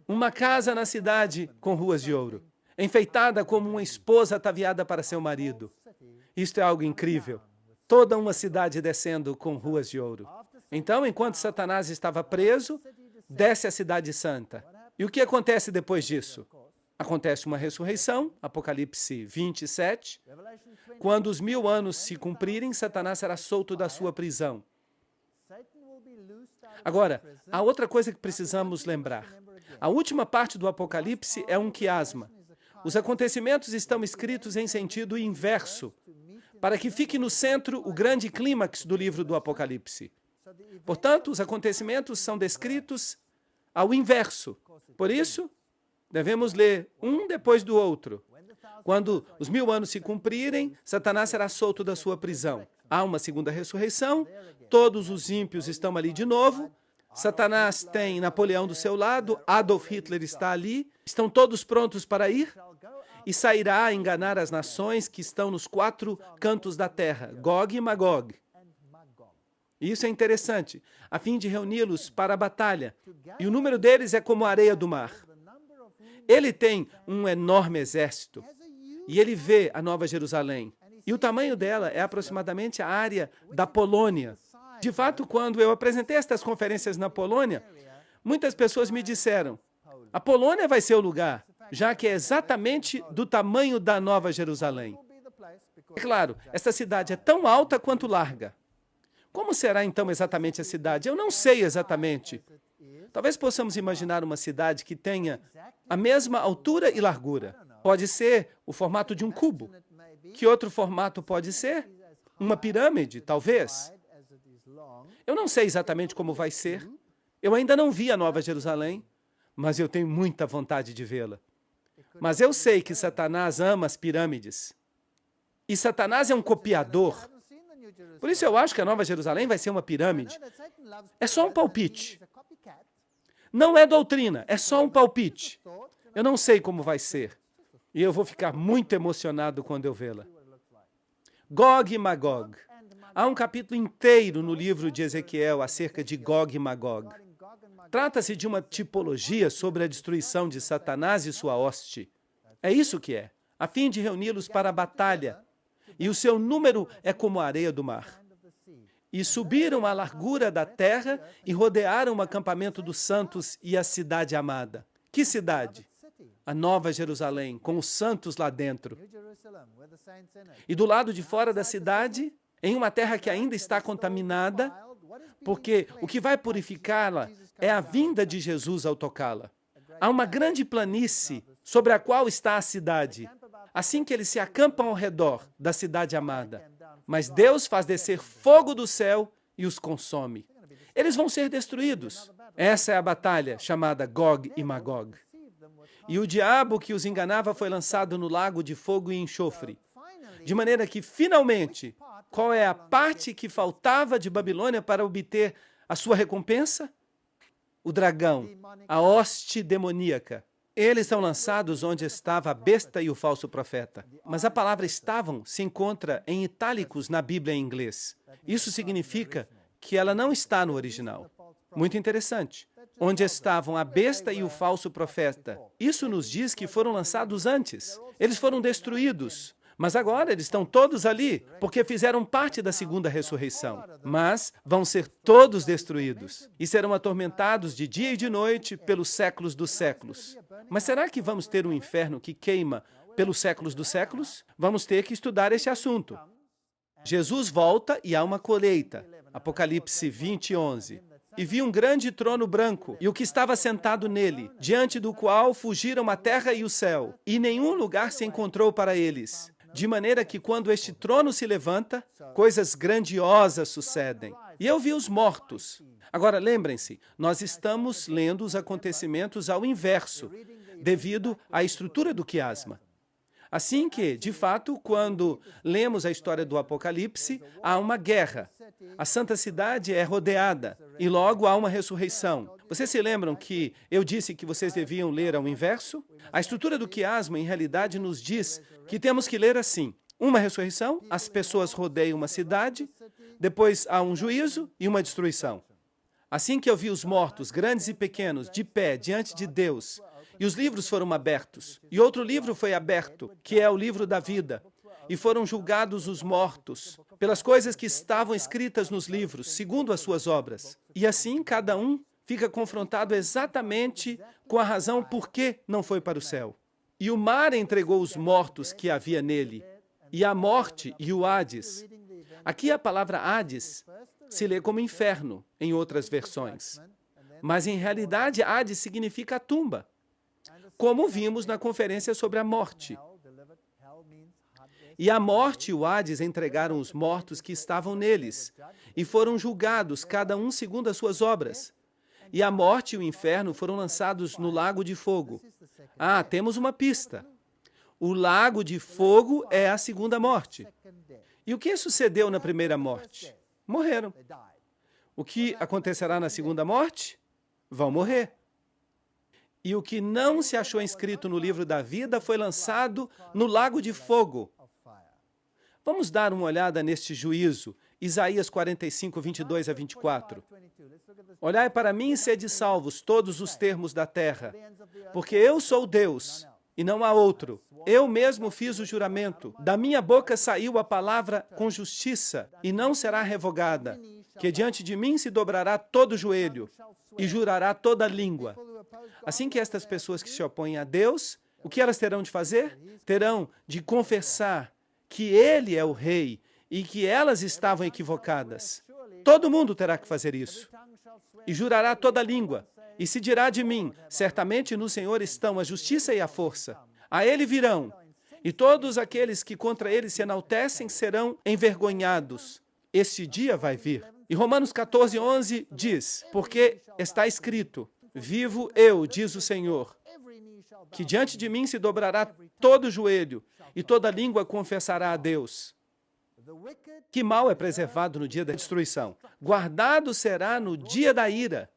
Uma casa na cidade com ruas de ouro. Enfeitada como uma esposa ataviada para seu marido. Isto é algo incrível. Toda uma cidade descendo com ruas de ouro. Então, enquanto Satanás estava preso, desce a cidade santa. E o que acontece depois disso? Acontece uma ressurreição, Apocalipse 27. Quando os 1000 anos se cumprirem, Satanás será solto da sua prisão. Agora, há outra coisa que precisamos lembrar. A última parte do Apocalipse é um quiasma. Os acontecimentos estão escritos em sentido inverso, para que fique no centro o grande clímax do livro do Apocalipse. Portanto, os acontecimentos são descritos ao inverso. Por isso, devemos ler um depois do outro. Quando os 1000 anos se cumprirem, Satanás será solto da sua prisão. Há uma segunda ressurreição, todos os ímpios estão ali de novo, Satanás tem Napoleão do seu lado, Adolf Hitler está ali, estão todos prontos para ir e sairá a enganar as nações que estão nos 4 cantos da terra, Gog e Magog. E isso é interessante, a fim de reuni-los para a batalha. E o número deles é como a areia do mar. Ele tem um enorme exército. E ele vê a Nova Jerusalém. E o tamanho dela é aproximadamente a área da Polônia. De fato, quando eu apresentei estas conferências na Polônia, muitas pessoas me disseram, a Polônia vai ser o lugar, já que é exatamente do tamanho da Nova Jerusalém. É claro, essa cidade é tão alta quanto larga. Como será então exatamente a cidade? Eu não sei exatamente. Talvez possamos imaginar uma cidade que tenha a mesma altura e largura. Pode ser o formato de um cubo. Que outro formato pode ser? Uma pirâmide, talvez. Eu não sei exatamente como vai ser. Eu ainda não vi a Nova Jerusalém, mas eu tenho muita vontade de vê-la. Mas eu sei que Satanás ama as pirâmides. E Satanás é um copiador. Por isso eu acho que a Nova Jerusalém vai ser uma pirâmide. É só um palpite. Não é doutrina, é só um palpite. Eu não sei como vai ser. E eu vou ficar muito emocionado quando eu vê-la. Gog e Magog. Há um capítulo inteiro no livro de Ezequiel acerca de Gog e Magog. Trata-se de uma tipologia sobre a destruição de Satanás e sua hoste. É isso que é, a fim de reuni-los para a batalha. E o seu número é como a areia do mar. E subiram a largura da terra e rodearam o acampamento dos santos e a cidade amada. Que cidade? A Nova Jerusalém, com os santos lá dentro. E do lado de fora da cidade, em uma terra que ainda está contaminada, porque o que vai purificá-la é a vinda de Jesus ao tocá-la. Há uma grande planície sobre a qual está a cidade, assim que eles se acampam ao redor da cidade amada. Mas Deus faz descer fogo do céu e os consome. Eles vão ser destruídos. Essa é a batalha chamada Gog e Magog. E o diabo que os enganava foi lançado no lago de fogo e enxofre. De maneira que, finalmente, qual é a parte que faltava de Babilônia para obter a sua recompensa? O dragão, a hoste demoníaca. Eles são lançados onde estava a besta e o falso profeta. Mas a palavra estavam se encontra em itálicos na Bíblia em inglês. Isso significa que ela não está no original. Muito interessante. Onde estavam a besta e o falso profeta. Isso nos diz que foram lançados antes. Eles foram destruídos. Mas agora eles estão todos ali, porque fizeram parte da segunda ressurreição. Mas vão ser todos destruídos e serão atormentados de dia e de noite pelos séculos dos séculos. Mas será que vamos ter um inferno que queima pelos séculos dos séculos? Vamos ter que estudar esse assunto. Jesus volta e há uma colheita. Apocalipse 20, 11. E vi um grande trono branco, e o que estava sentado nele, diante do qual fugiram a terra e o céu, e nenhum lugar se encontrou para eles. De maneira que quando este trono se levanta, coisas grandiosas sucedem. E eu vi os mortos. Agora, lembrem-se, nós estamos lendo os acontecimentos ao inverso, devido à estrutura do quiasma. Assim que, de fato, quando lemos a história do Apocalipse, há uma guerra. A santa cidade é rodeada e logo há uma ressurreição. Vocês se lembram que eu disse que vocês deviam ler ao inverso? A estrutura do quiasma, em realidade, nos diz que temos que ler assim. Uma ressurreição, as pessoas rodeiam uma cidade, depois há um juízo e uma destruição. Assim que eu vi os mortos, grandes e pequenos, de pé, diante de Deus, e os livros foram abertos, e outro livro foi aberto, que é o livro da vida, e foram julgados os mortos, pelas coisas que estavam escritas nos livros, segundo as suas obras. E assim, cada um fica confrontado exatamente com a razão por que não foi para o céu. E o mar entregou os mortos que havia nele, e a morte e o Hades. Aqui a palavra Hades se lê como inferno, em outras versões. Mas, em realidade, Hades significa a tumba, como vimos na conferência sobre a morte. E a morte e o Hades entregaram os mortos que estavam neles, e foram julgados, cada um segundo as suas obras. E a morte e o inferno foram lançados no lago de fogo. Ah, temos uma pista. O lago de fogo é a segunda morte. E o que sucedeu na primeira morte? Morreram. O que acontecerá na segunda morte? Vão morrer. E o que não se achou inscrito no livro da vida foi lançado no lago de fogo. Vamos dar uma olhada neste juízo, Isaías 45, 22 a 24. Olhai para mim e sede salvos, todos os termos da terra, porque eu sou Deus, e não há outro. Eu mesmo fiz o juramento. Da minha boca saiu a palavra com justiça, e não será revogada, que diante de mim se dobrará todo joelho, e jurará toda língua. Assim que estas pessoas que se opõem a Deus, o que elas terão de fazer? Terão de confessar que Ele é o Rei e que elas estavam equivocadas. Todo mundo terá que fazer isso. E jurará toda língua, e se dirá de mim, certamente no Senhor estão a justiça e a força. A Ele virão, e todos aqueles que contra Ele se enaltecem serão envergonhados. Este dia vai vir. E Romanos 14, 11 diz, porque está escrito, vivo eu, diz o Senhor, que diante de mim se dobrará todo o joelho e toda língua confessará a Deus. Que mal é preservado no dia da destruição, guardado será no dia da ira.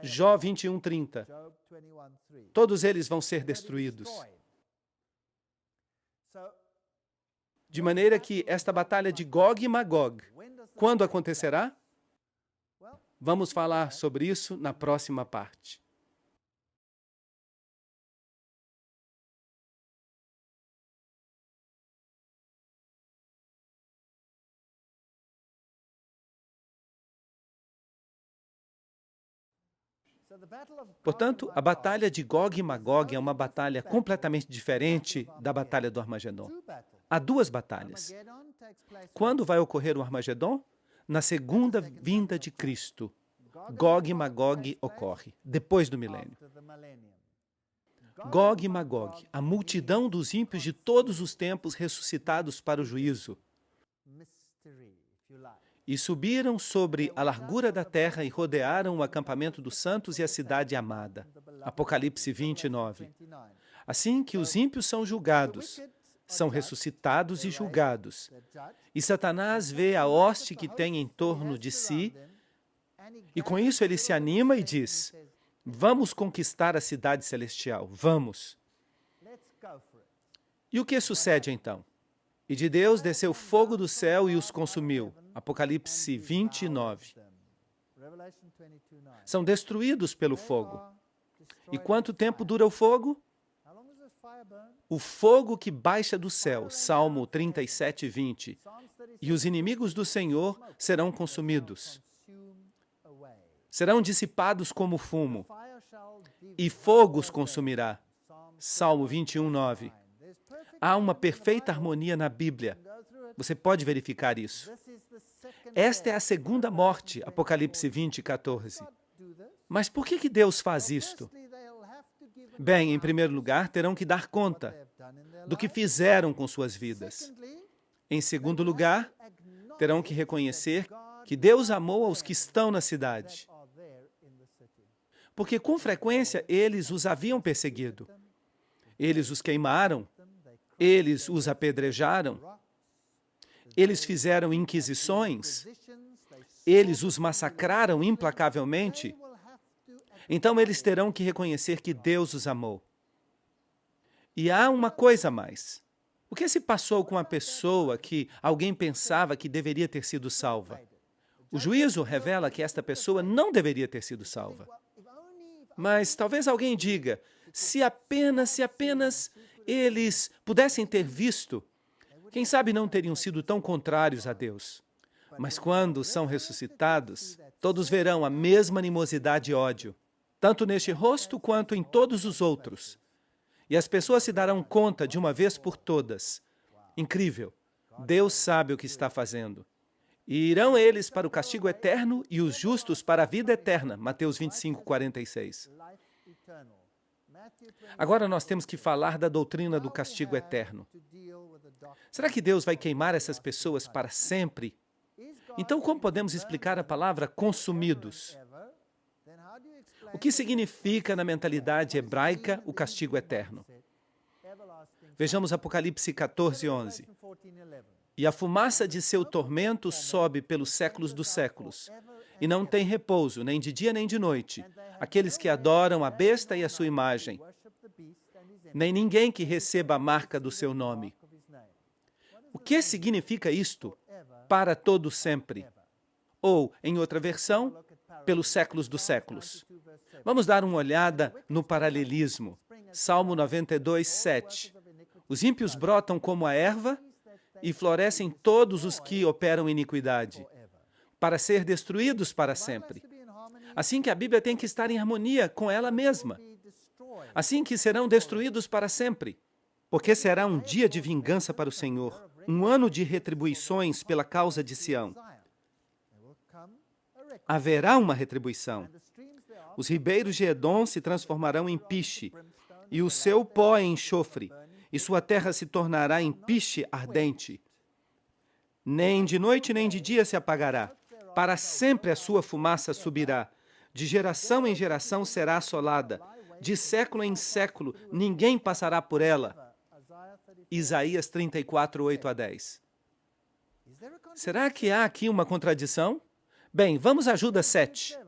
Jó 21:30. Todos eles vão ser destruídos. De maneira que esta batalha de Gog e Magog, quando acontecerá? Vamos falar sobre isso na próxima parte. Portanto, a batalha de Gog e Magog é uma batalha completamente diferente da batalha do Armagedon. Há duas batalhas. Quando vai ocorrer o Armagedon? Na segunda vinda de Cristo. Gog e Magog ocorre, depois do milênio. Gog e Magog, a multidão dos ímpios de todos os tempos ressuscitados para o juízo. E subiram sobre a largura da terra e rodearam o acampamento dos santos e a cidade amada. Apocalipse 29. Assim que os ímpios são julgados, são ressuscitados e julgados. E Satanás vê a hoste que tem em torno de si, e com isso ele se anima e diz: vamos conquistar a cidade celestial, vamos. E o que sucede então? E de Deus desceu fogo do céu e os consumiu. Apocalipse 29. São destruídos pelo fogo. E quanto tempo dura o fogo? O fogo que baixa do céu, Salmo 37, 20. E os inimigos do Senhor serão consumidos. Serão dissipados como fumo. E fogo os consumirá. Salmo 21, 9. Há uma perfeita harmonia na Bíblia. Você pode verificar isso. Esta é a segunda morte, Apocalipse 20, 14. Mas por que Deus faz isto? Bem, em primeiro lugar, terão que dar conta do que fizeram com suas vidas. Em segundo lugar, terão que reconhecer que Deus amou aos que estão na cidade. Porque com frequência eles os haviam perseguido. Eles os queimaram, eles os apedrejaram, eles fizeram inquisições, eles os massacraram implacavelmente. Então eles terão que reconhecer que Deus os amou. E há uma coisa a mais. O que se passou com a pessoa que alguém pensava que deveria ter sido salva? O juízo revela que esta pessoa não deveria ter sido salva. Mas talvez alguém diga, se apenas eles pudessem ter visto, quem sabe não teriam sido tão contrários a Deus. Mas quando são ressuscitados, todos verão a mesma animosidade e ódio, tanto neste rosto quanto em todos os outros. E as pessoas se darão conta de uma vez por todas. Incrível! Deus sabe o que está fazendo. E irão eles para o castigo eterno e os justos para a vida eterna. Mateus 25, 46. Agora nós temos que falar da doutrina do castigo eterno. Será que Deus vai queimar essas pessoas para sempre? Então, como podemos explicar a palavra consumidos? O que significa na mentalidade hebraica o castigo eterno? Vejamos Apocalipse 14, 11. E a fumaça de seu tormento sobe pelos séculos dos séculos, e não tem repouso, nem de dia nem de noite, aqueles que adoram a besta e a sua imagem, nem ninguém que receba a marca do seu nome. O que significa isto? Para todo sempre. Ou, em outra versão, pelos séculos dos séculos. Vamos dar uma olhada no paralelismo. Salmo 92, 7. Os ímpios brotam como a erva e florescem todos os que operam iniquidade, para ser destruídos para sempre. Assim que a Bíblia tem que estar em harmonia com ela mesma. Assim que serão destruídos para sempre. Porque será um dia de vingança para o Senhor, um ano de retribuições pela causa de Sião. Haverá uma retribuição. Os ribeiros de Edom se transformarão em piche, e o seu pó em enxofre, e sua terra se tornará em piche ardente. Nem de noite nem de dia se apagará. Para sempre a sua fumaça subirá. De geração em geração será assolada. de século em século, ninguém passará por ela. Isaías 34, 8 a 10. Será que há aqui uma contradição? Bem, vamos a Judas 7.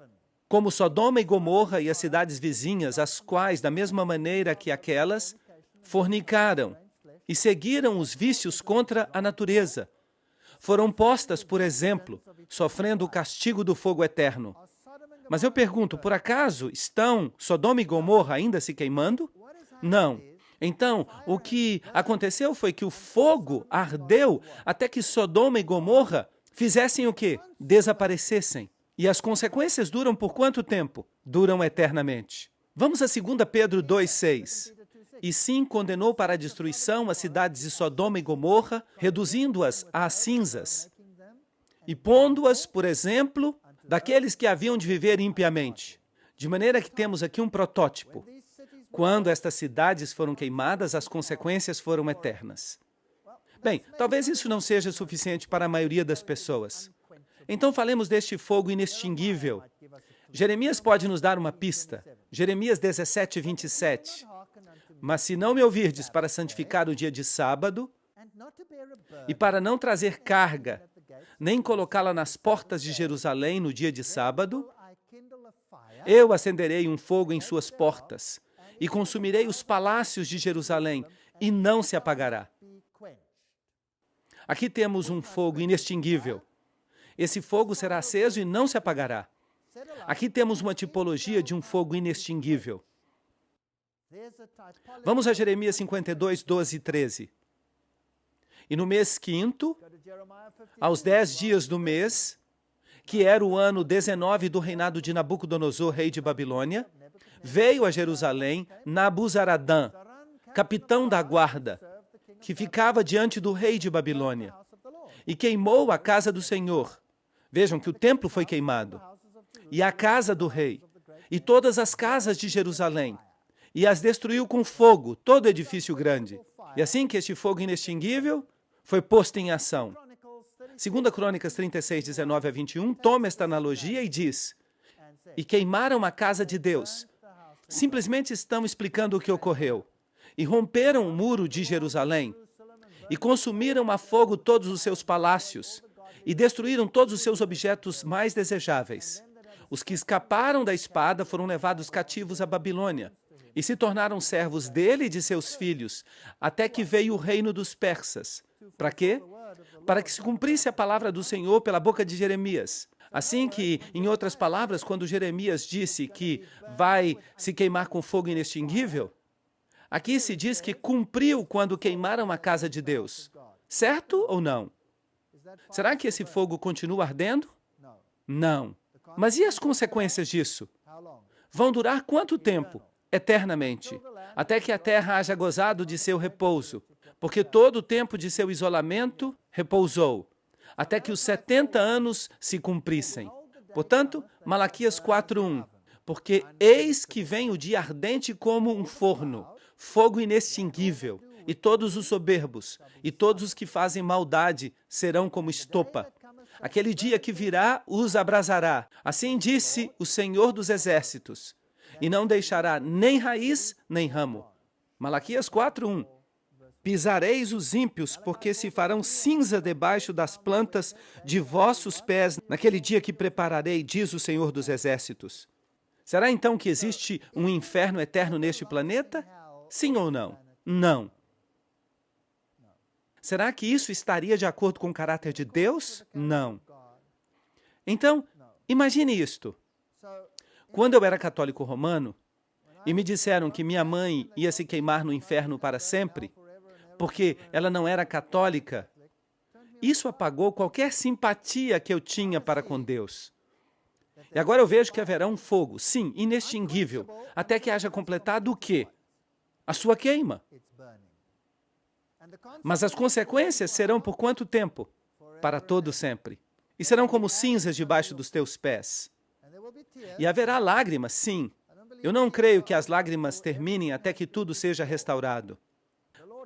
Como Sodoma e Gomorra e as cidades vizinhas, as quais, da mesma maneira que aquelas, fornicaram e seguiram os vícios contra a natureza, foram postas, por exemplo, sofrendo o castigo do fogo eterno. Mas eu pergunto, por acaso estão Sodoma e Gomorra ainda se queimando? Não. Então, o que aconteceu foi que o fogo ardeu até que Sodoma e Gomorra fizessem o quê? Desaparecessem. E as consequências duram por quanto tempo? Duram eternamente. Vamos a 2 Pedro 2,6. E sim condenou para a destruição as cidades de Sodoma e Gomorra, reduzindo-as a cinzas, e pondo-as, por exemplo, daqueles que haviam de viver impiamente. De maneira que temos aqui um protótipo. Quando estas cidades foram queimadas, as consequências foram eternas. Bem, talvez isso não seja suficiente para a maioria das pessoas. Então falemos deste fogo inextinguível. Jeremias pode nos dar uma pista. Jeremias 17, 27. Mas se não me ouvirdes para santificar o dia de sábado, e para não trazer carga, nem colocá-la nas portas de Jerusalém no dia de sábado, eu acenderei um fogo em suas portas, e consumirei os palácios de Jerusalém, e não se apagará. Aqui temos um fogo inextinguível. Esse fogo será aceso e não se apagará. Aqui temos uma tipologia de um fogo inextinguível. Vamos a Jeremias 52, 12 e 13. E no mês quinto, aos 10 dias do mês, que era o ano 19 do reinado de Nabucodonosor, rei de Babilônia, veio a Jerusalém Nabuzaradã, capitão da guarda, que ficava diante do rei de Babilônia, e queimou a casa do Senhor. Vejam que o templo foi queimado, e a casa do rei, e todas as casas de Jerusalém, e as destruiu com fogo, todo edifício grande. E assim que este fogo inextinguível foi posto em ação. 2 Crônicas 36, 19 a 21, toma esta analogia e diz: e queimaram a casa de Deus. Simplesmente estão explicando o que ocorreu. E romperam o muro de Jerusalém, e consumiram a fogo todos os seus palácios, e destruíram todos os seus objetos mais desejáveis. Os que escaparam da espada foram levados cativos à Babilônia, e se tornaram servos dele e de seus filhos, até que veio o reino dos persas. Para quê? Para que se cumprisse a palavra do Senhor pela boca de Jeremias. Assim que, em outras palavras, quando Jeremias disse que vai se queimar com fogo inextinguível, aqui se diz que cumpriu quando queimaram a casa de Deus. Certo ou não? Será que esse fogo continua ardendo? Não. Mas e as consequências disso? Vão durar quanto tempo? Eternamente. Até que a terra haja gozado de seu repouso. Porque todo o tempo de seu isolamento repousou. Até que os 70 anos se cumprissem. Portanto, Malaquias 4:1. Porque eis que vem o dia ardente como um forno, fogo inextinguível, e todos os soberbos, e todos os que fazem maldade serão como estopa. Aquele dia que virá os abrasará. Assim disse o Senhor dos Exércitos, e não deixará nem raiz nem ramo. Malaquias 4:1. Pisareis os ímpios, porque se farão cinza debaixo das plantas de vossos pés naquele dia que prepararei, diz o Senhor dos Exércitos. Será então que existe um inferno eterno neste planeta? Sim ou não? Não. Será que isso estaria de acordo com o caráter de Deus? Não. Então, imagine isto. Quando eu era católico romano, e me disseram que minha mãe ia se queimar no inferno para sempre, porque ela não era católica, isso apagou qualquer simpatia que eu tinha para com Deus. E agora eu vejo que haverá um fogo, sim, inextinguível, até que haja completado o quê? A sua queima. Mas as consequências serão por quanto tempo? Para todo sempre. E serão como cinzas debaixo dos teus pés. E haverá lágrimas, sim. Eu não creio que as lágrimas terminem até que tudo seja restaurado.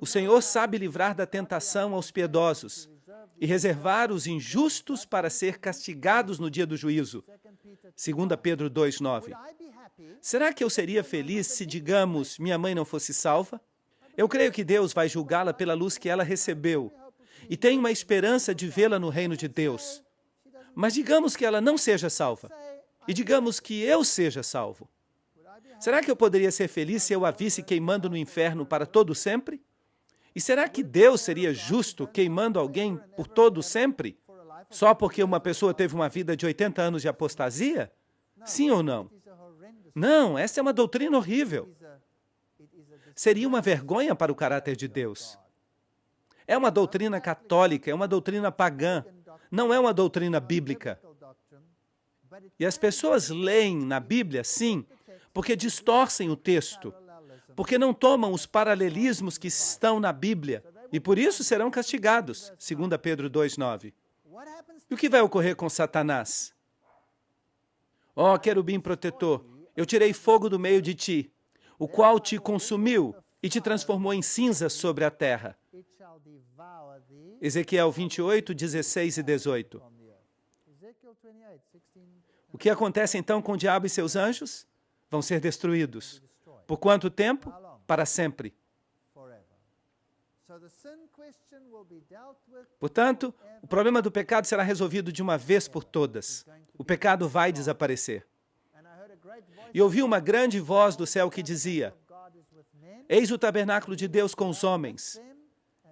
O Senhor sabe livrar da tentação aos piedosos e reservar os injustos para ser castigados no dia do juízo. 2 Pedro 2:9. Será que eu seria feliz se, digamos, minha mãe não fosse salva? Eu creio que Deus vai julgá-la pela luz que ela recebeu e tenho uma esperança de vê-la no reino de Deus. Mas digamos que ela não seja salva e digamos que eu seja salvo. Será que eu poderia ser feliz se eu a visse queimando no inferno para todo sempre? E será que Deus seria justo queimando alguém por todo sempre? Só porque uma pessoa teve uma vida de 80 anos de apostasia? Sim ou não? Não, essa é uma doutrina horrível. Seria uma vergonha para o caráter de Deus. É uma doutrina católica, é uma doutrina pagã, não é uma doutrina bíblica. E as pessoas leem na Bíblia, sim, porque distorcem o texto, porque não tomam os paralelismos que estão na Bíblia, e por isso serão castigados, 2 Pedro 2,9. E o que vai ocorrer com Satanás? Ó, querubim protetor, eu tirei fogo do meio de ti, o qual te consumiu e te transformou em cinzas sobre a terra. Ezequiel 28, 16 e 18. O que acontece então com o diabo e seus anjos? Vão ser destruídos. Por quanto tempo? Para sempre. Portanto, o problema do pecado será resolvido de uma vez por todas. O pecado vai desaparecer. E ouvi uma grande voz do céu que dizia: Eis o tabernáculo de Deus com os homens.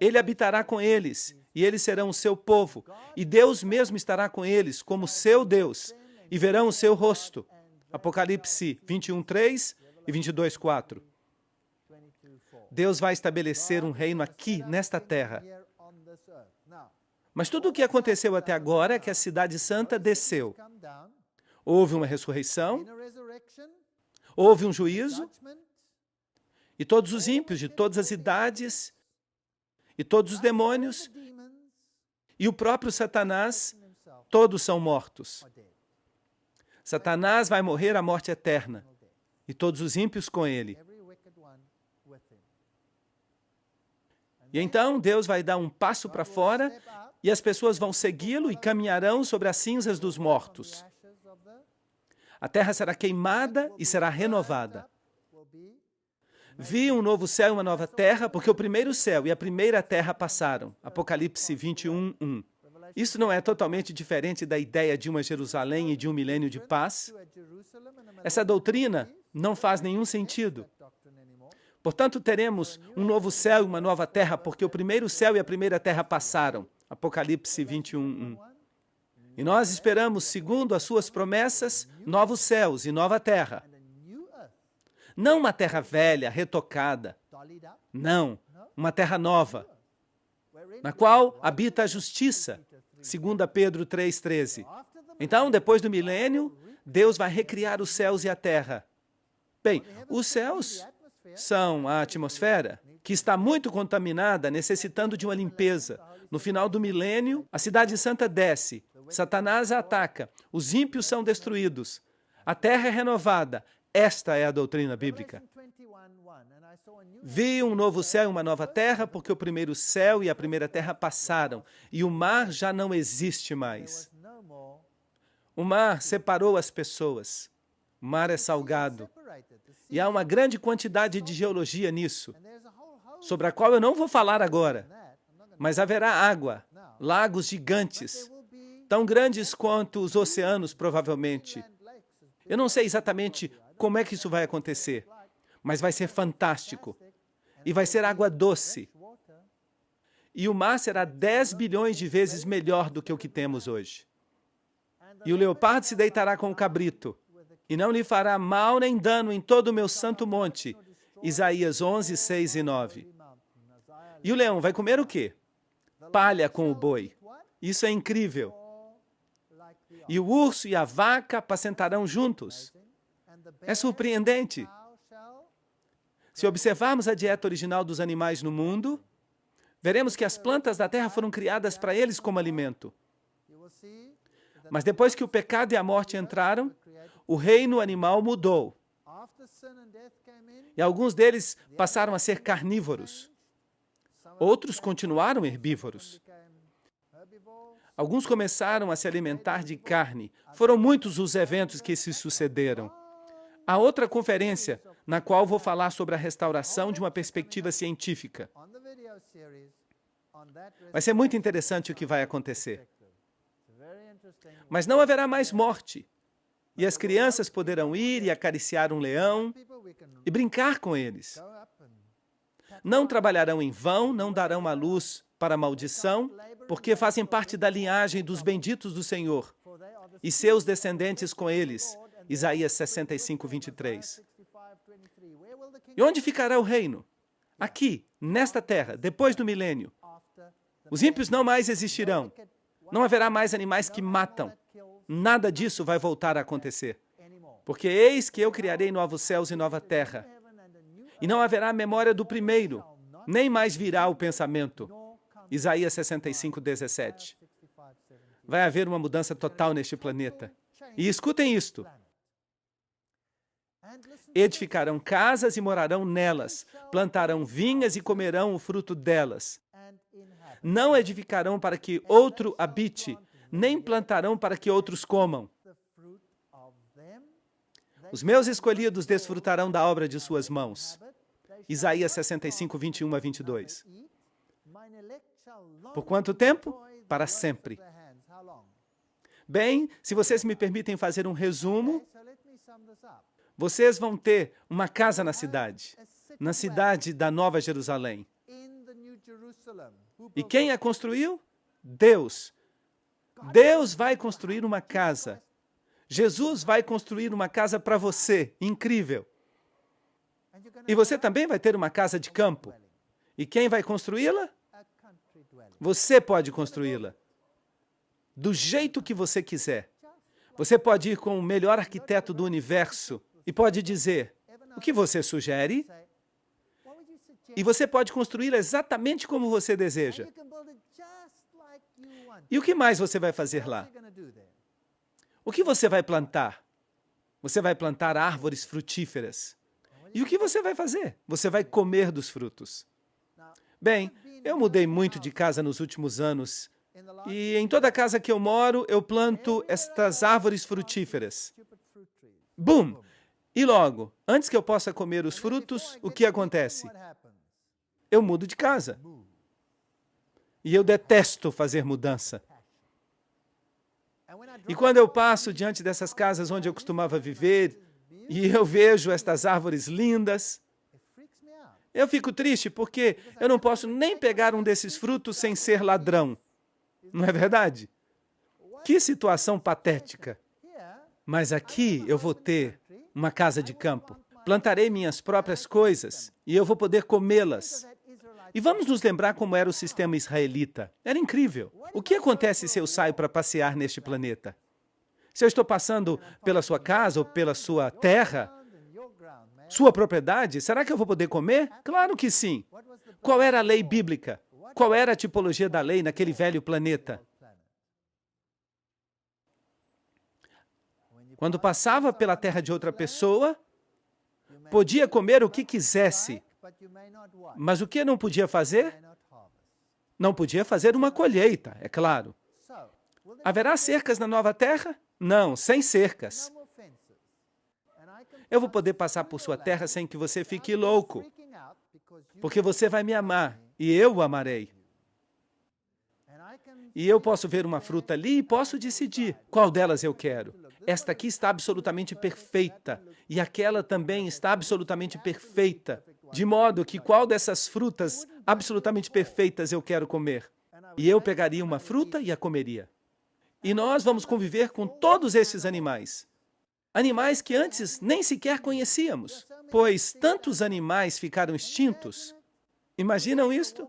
Ele habitará com eles, e eles serão o seu povo. E Deus mesmo estará com eles, como seu Deus, e verão o seu rosto. Apocalipse 21:3 e 22:4. Deus vai estabelecer um reino aqui, nesta terra. Mas tudo o que aconteceu até agora é que a cidade santa desceu. Houve uma ressurreição, houve um juízo, e todos os ímpios de todas as idades, e todos os demônios, e o próprio Satanás, todos são mortos. Satanás vai morrer a morte eterna, e todos os ímpios com ele. E então Deus vai dar um passo para fora, e as pessoas vão segui-lo e caminharão sobre as cinzas dos mortos. A terra será queimada e será renovada. Vi um novo céu e uma nova terra, porque o primeiro céu e a primeira terra passaram. Apocalipse 21:1. Isso não é totalmente diferente da ideia de uma Jerusalém e de um milênio de paz? Essa doutrina não faz nenhum sentido. Portanto, teremos um novo céu e uma nova terra, porque o primeiro céu e a primeira terra passaram. Apocalipse 21:1. E nós esperamos, segundo as suas promessas, novos céus e nova terra. Não uma terra velha, retocada. Não, uma terra nova, na qual habita a justiça, 2 Pedro 3,13. Então, depois do milênio, Deus vai recriar os céus e a terra. Bem, os céus são a atmosfera, que está muito contaminada, necessitando de uma limpeza. No final do milênio, a cidade santa desce, Satanás a ataca, os ímpios são destruídos, a terra é renovada. Esta é a doutrina bíblica. Vi um novo céu e uma nova terra, porque o primeiro céu e a primeira terra passaram, e o mar já não existe mais. O mar separou as pessoas. O mar é salgado. E há uma grande quantidade de geologia nisso, sobre a qual eu não vou falar agora. Mas haverá água, lagos gigantes, tão grandes quanto os oceanos, provavelmente. Eu não sei exatamente como é que isso vai acontecer, mas vai ser fantástico. E vai ser água doce. E o mar será 10 bilhões de vezes melhor do que o que temos hoje. E o leopardo se deitará com o cabrito, e não lhe fará mal nem dano em todo o meu santo monte. Isaías 11, 6 e 9. E o leão vai comer o quê? Palha com o boi. Isso é incrível. E o urso e a vaca apacentarão juntos. É surpreendente. Se observarmos a dieta original dos animais no mundo, veremos que as plantas da terra foram criadas para eles como alimento. Mas depois que o pecado e a morte entraram, o reino animal mudou. E alguns deles passaram a ser carnívoros. Outros continuaram herbívoros. Alguns começaram a se alimentar de carne. Foram muitos os eventos que se sucederam. Há outra conferência na qual vou falar sobre a restauração de uma perspectiva científica. Vai ser muito interessante o que vai acontecer. Mas não haverá mais morte. E as crianças poderão ir e acariciar um leão e brincar com eles. Não trabalharão em vão, não darão à luz para maldição, porque fazem parte da linhagem dos benditos do Senhor, e seus descendentes com eles. Isaías 65, 23. E onde ficará o reino? Aqui, nesta terra, depois do milênio. Os ímpios não mais existirão. Não haverá mais animais que matam. Nada disso vai voltar a acontecer. Porque eis que eu criarei novos céus e nova terra. E não haverá memória do primeiro, nem mais virá o pensamento. Isaías 65, 17. Vai haver uma mudança total neste planeta. E escutem isto. Edificarão casas e morarão nelas. Plantarão vinhas e comerão o fruto delas. Não edificarão para que outro habite, nem plantarão para que outros comam. Os meus escolhidos desfrutarão da obra de suas mãos. Isaías 65, 21 a 22. Por quanto tempo? Para sempre. Bem, se vocês me permitem fazer um resumo, vocês vão ter uma casa na cidade da Nova Jerusalém. E quem a construiu? Deus. Deus vai construir uma casa. Jesus vai construir uma casa para você, incrível. E você também vai ter uma casa de campo. E quem vai construí-la? Você pode construí-la. Do jeito que você quiser. Você pode ir com o melhor arquiteto do universo e pode dizer, o que você sugere? E você pode construí-la exatamente como você deseja. E o que mais você vai fazer lá? O que você vai plantar? Você vai plantar árvores frutíferas. E o que você vai fazer? Você vai comer dos frutos. Bem, eu mudei muito de casa nos últimos anos. E em toda casa que eu moro, eu planto estas árvores frutíferas. Bum! E logo, antes que eu possa comer os frutos, o que acontece? Eu mudo de casa. E eu detesto fazer mudança. E quando eu passo diante dessas casas onde eu costumava viver, e eu vejo estas árvores lindas, eu fico triste porque eu não posso nem pegar um desses frutos sem ser ladrão. Não é verdade? Que situação patética. Mas aqui eu vou ter uma casa de campo. Plantarei minhas próprias coisas e eu vou poder comê-las. E vamos nos lembrar como era o sistema israelita. Era incrível. O que acontece se eu saio para passear neste planeta? Se eu estou passando pela sua casa ou pela sua terra, sua propriedade, será que eu vou poder comer? Claro que sim. Qual era a lei bíblica? Qual era a tipologia da lei naquele velho planeta? Quando passava pela terra de outra pessoa, podia comer o que quisesse. Mas o que não podia fazer? Não podia fazer uma colheita, é claro. Haverá cercas na nova terra? Não, sem cercas. Eu vou poder passar por sua terra sem que você fique louco, porque você vai me amar e eu o amarei. E eu posso ver uma fruta ali e posso decidir qual delas eu quero. Esta aqui está absolutamente perfeita e aquela também está absolutamente perfeita, de modo que qual dessas frutas absolutamente perfeitas eu quero comer? E eu pegaria uma fruta e a comeria. E nós vamos conviver com todos esses animais. Animais que antes nem sequer conhecíamos, pois tantos animais ficaram extintos. Imaginam isto?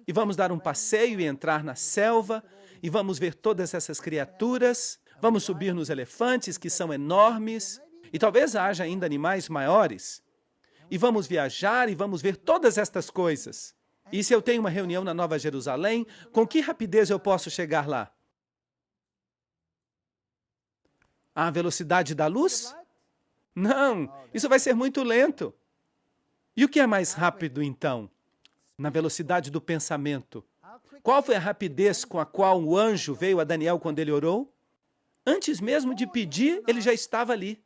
E vamos dar um passeio e entrar na selva, e vamos ver todas essas criaturas, vamos subir nos elefantes, que são enormes, e talvez haja ainda animais maiores. E vamos viajar e vamos ver todas estas coisas. E se eu tenho uma reunião na Nova Jerusalém, com que rapidez eu posso chegar lá? À velocidade da luz? Não, isso vai ser muito lento. E o que é mais rápido, então? Na velocidade do pensamento. Qual foi a rapidez com a qual o anjo veio a Daniel quando ele orou? Antes mesmo de pedir, ele já estava ali.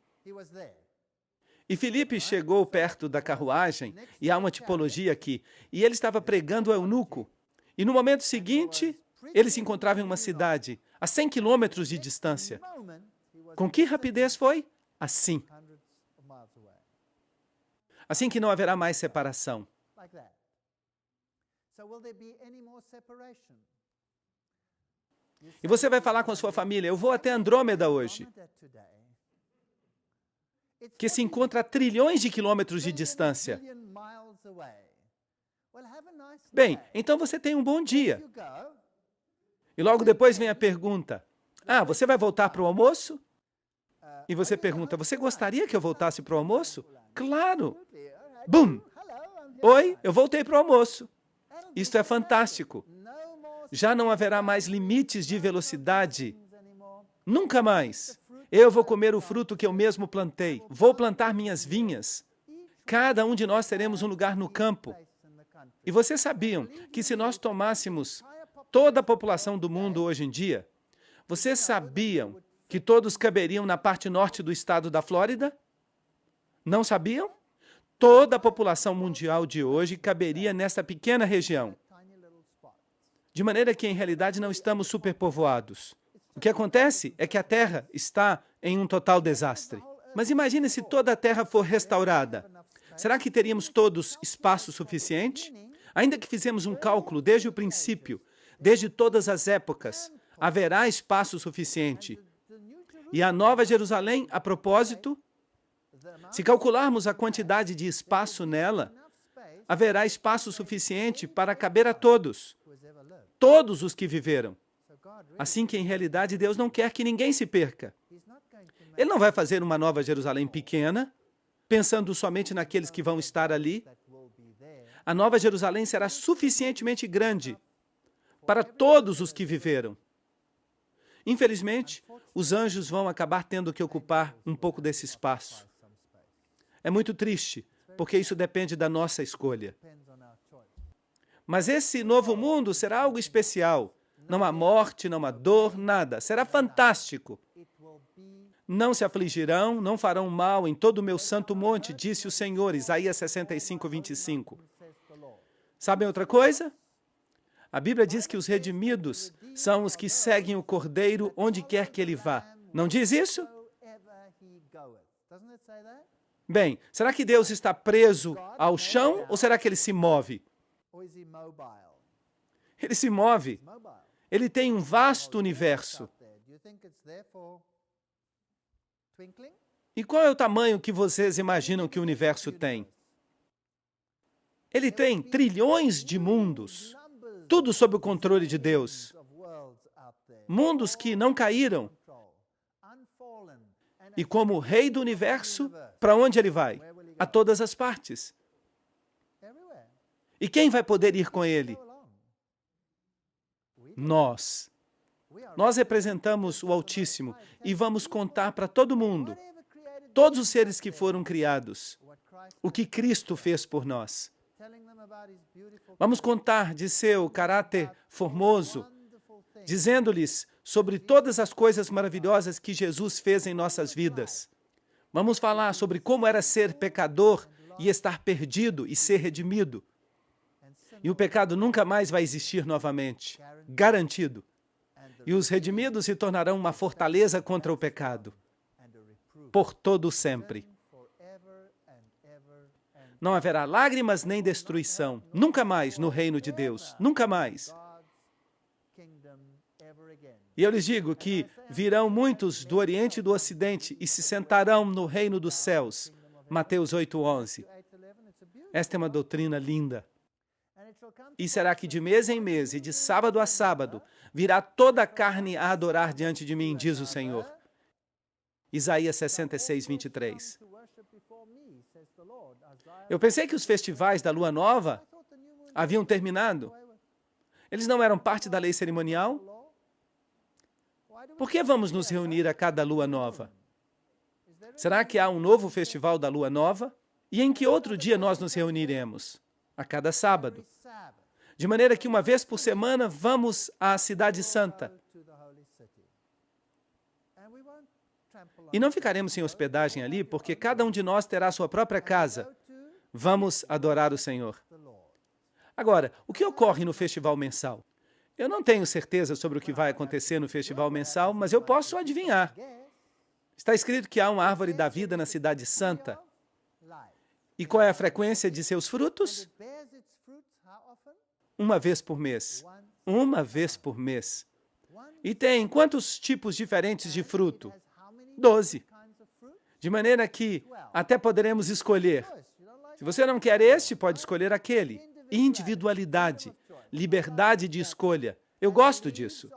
E Filipe chegou perto da carruagem, e há uma tipologia aqui, e ele estava pregando ao eunuco. E no momento seguinte, ele se encontrava em uma cidade, a 100 quilômetros de distância. Com que rapidez foi? Assim. Assim que não haverá mais separação. E você vai falar com a sua família, eu vou até Andrômeda hoje, que se encontra a trilhões de quilômetros de distância. Bem, então você tem um bom dia. E logo depois vem a pergunta, você vai voltar para o almoço? E você pergunta, você gostaria que eu voltasse para o almoço? Claro! Bum! Oi, eu voltei para o almoço. Isto é fantástico. Já não haverá mais limites de velocidade. Nunca mais. Eu vou comer o fruto que eu mesmo plantei. Vou plantar minhas vinhas. Cada um de nós teremos um lugar no campo. E vocês sabiam que se nós tomássemos toda a população do mundo hoje em dia, vocês sabiam que todos caberiam na parte norte do estado da Flórida? Não sabiam? Toda a população mundial de hoje caberia nesta pequena região. De maneira que, em realidade, não estamos superpovoados. O que acontece é que a Terra está em um total desastre. Mas imagine se toda a Terra for restaurada. Será que teríamos todos espaço suficiente? Ainda que fizemos um cálculo desde o princípio, desde todas as épocas, haverá espaço suficiente. E a Nova Jerusalém, a propósito, se calcularmos a quantidade de espaço nela, haverá espaço suficiente para caber a todos os que viveram. Assim que, em realidade, Deus não quer que ninguém se perca. Ele não vai fazer uma Nova Jerusalém pequena, pensando somente naqueles que vão estar ali. A Nova Jerusalém será suficientemente grande para todos os que viveram. Infelizmente, os anjos vão acabar tendo que ocupar um pouco desse espaço. É muito triste, porque isso depende da nossa escolha. Mas esse novo mundo será algo especial. Não há morte, não há dor, nada. Será fantástico. Não se afligirão, não farão mal em todo o meu santo monte, disse o Senhor, Isaías 65, 25. Sabem outra coisa? A Bíblia diz que os redimidos são os que seguem o Cordeiro onde quer que ele vá. Não diz isso? Bem, será que Deus está preso ao chão ou será que ele se move? Ele se move. Ele tem um vasto universo. E qual é o tamanho que vocês imaginam que o universo tem? Ele tem trilhões de mundos, tudo sob o controle de Deus. Mundos que não caíram. E como Rei do Universo, para onde ele vai? A todas as partes. E quem vai poder ir com ele? Nós. Nós representamos o Altíssimo e vamos contar para todo mundo, todos os seres que foram criados, o que Cristo fez por nós. Vamos contar de seu caráter formoso, dizendo-lhes sobre todas as coisas maravilhosas que Jesus fez em nossas vidas. Vamos falar sobre como era ser pecador e estar perdido e ser redimido. E o pecado nunca mais vai existir novamente, garantido. E os redimidos se tornarão uma fortaleza contra o pecado, por todo sempre. Não haverá lágrimas nem destruição, nunca mais no reino de Deus, nunca mais. E eu lhes digo que virão muitos do Oriente e do Ocidente e se sentarão no reino dos céus. Mateus 8:11. Esta é uma doutrina linda. E será que de mês em mês e de sábado a sábado virá toda a carne a adorar diante de mim, diz o Senhor. Isaías 66, 23. Eu pensei que os festivais da Lua Nova haviam terminado. Eles não eram parte da lei cerimonial? Por que vamos nos reunir a cada Lua Nova? Será que há um novo festival da Lua Nova? E em que outro dia nós nos reuniremos? A cada sábado. De maneira que uma vez por semana vamos à Cidade Santa. E não ficaremos sem hospedagem ali, porque cada um de nós terá sua própria casa. Vamos adorar o Senhor. Agora, o que ocorre no festival mensal? Eu não tenho certeza sobre o que vai acontecer no festival mensal, mas eu posso adivinhar. Está escrito que há uma árvore da vida na cidade santa. E qual é a frequência de seus frutos? Uma vez por mês. Uma vez por mês. E tem quantos tipos diferentes de fruto? 12. De maneira que até poderemos escolher. Se você não quer este, pode escolher aquele. Individualidade, liberdade de escolha. Eu gosto disso.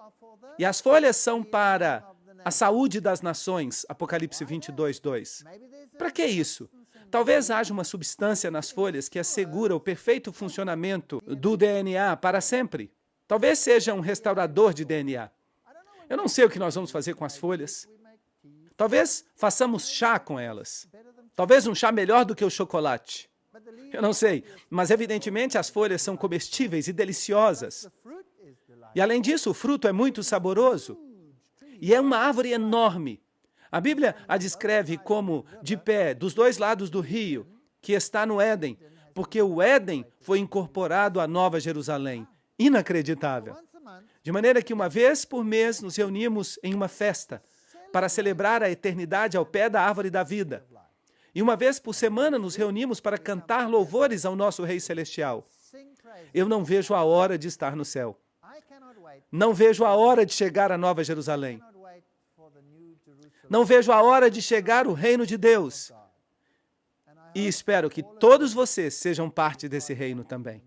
E as folhas são para a saúde das nações, Apocalipse 22, 2. Para que isso? Talvez haja uma substância nas folhas que assegura o perfeito funcionamento do DNA para sempre. Talvez seja um restaurador de DNA. Eu não sei o que nós vamos fazer com as folhas. Talvez façamos chá com elas. Talvez um chá melhor do que o chocolate. Eu não sei, mas evidentemente as folhas são comestíveis e deliciosas. E além disso, o fruto é muito saboroso. E é uma árvore enorme. A Bíblia a descreve como de pé dos dois lados do rio, que está no Éden, porque o Éden foi incorporado à Nova Jerusalém. Inacreditável. De maneira que uma vez por mês nos reunimos em uma festa para celebrar a eternidade ao pé da árvore da vida. E uma vez por semana nos reunimos para cantar louvores ao nosso Rei Celestial. Eu não vejo a hora de estar no céu. Não vejo a hora de chegar à Nova Jerusalém. Não vejo a hora de chegar o reino de Deus. E espero que todos vocês sejam parte desse reino também.